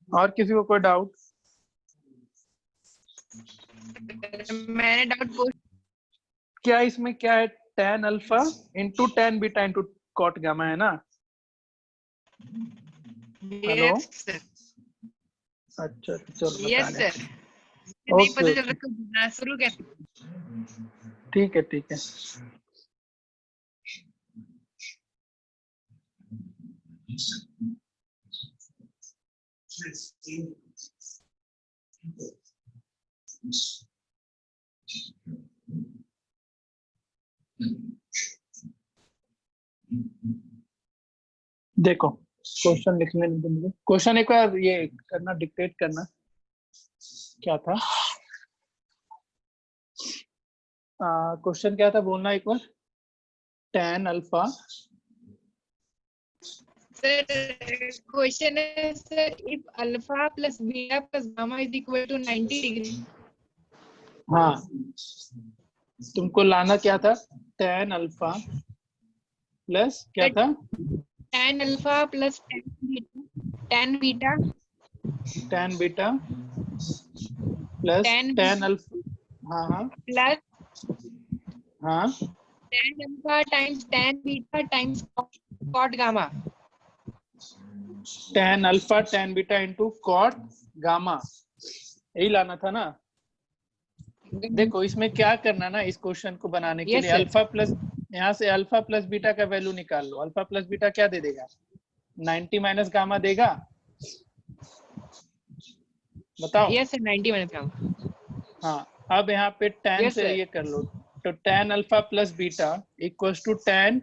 और किसी को कोई डाउट? मैंने डाउट पूछ। क्या इसमें क्या है? tan alpha into tan beta into cot gamma है ना? हेलो? Yes sir. अच्छा चलो यस बता सर। दें। नहीं पता ओके चल रहा शुरू कैसे। ठीक है ठीक है। देखो क्वेश्चन लिखने दो मुझे। क्वेश्चन एक बार ये करना, डिक्टेट करना। क्या था क्वेश्चन? क्या था बोलना एक बार। tan alpha. सर क्वेश्चन है sir, if alpha plus beta plus gamma is equal to 90 degree. हाँ तुमको लाना क्या था, tan अल्फा प्लस क्या था, tan alpha plus tan beta tan beta plus tan tan alpha, हाँ हाँ प्लस हाँ, tan alpha times tan beta times cot gamma. tan alpha tan beta into cot gamma, यही लाना था ना। देखो इसमें क्या करना ना, इस क्वेश्चन को बनाने के Yes, लिए sir. अल्फा प्लस, यहाँ से अल्फा प्लस बीटा का वैल्यू निकाल लो। अल्फा प्लस बीटा क्या दे देगा, 90 माइनस गामा देगा, बताओ। Yes sir, 90 minus gamma. हाँ, अब यहाँ पे tan Yes, से sir. ये कर लो, तो tan alpha plus beta equals to tan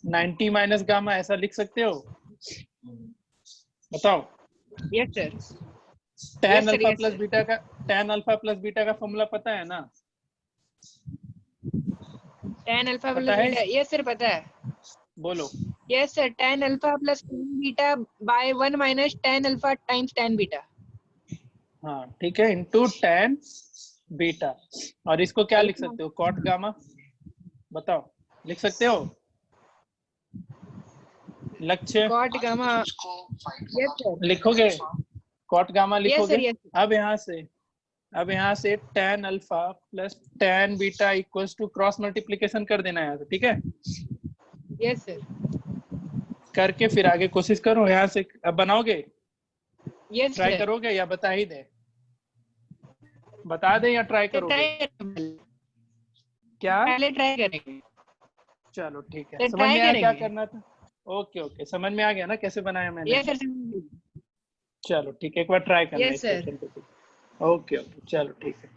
90 minus gamma, ऐसा लिख सकते हो, बताओ। Yes sir. tan Yes, sir, alpha yes, plus sir. Beta का, tan अल्फा प्लस बीटा का फॉर्मूला पता है ना, tan अल्फा पता प्लस है? बीटा, yes sir पता है। बोलो। Yes sir, tan alpha plus tan beta by 1 minus tan alpha times tan beta. हाँ ठीक है, इंटू tan बीटा, और इसको क्या लिख सकते हो, कॉट गामा, बताओ, लिख सकते हो Lakshya, cot gamma. Yes sir. लिखोगे, कॉट गामा Yes लिखोगे। sir, yes sir. अब यहाँ से tan alpha plus tan beta equals to cross multiplication कर देना है, ठीक है, Yes sir. करके फिर आगे कोशिश करो यहाँ से। अब बनाओगे, Yes ट्राई sir. करोगे या बता ही दे, बता दे या ट्राई तो करोगे, try करेंगे। क्या, पहले ट्राई करेंगे। चलो ठीक है, तो समझ try में आया क्या करेंगे। करना था, ओके ओके, समझ में आ गया ना कैसे बनाया मैंने, Yes sir. चलो ठीक है, एक बार ट्राई करना Yes, इस sir. क्वेश्चन को, ओके ओके, चलो ठीक है।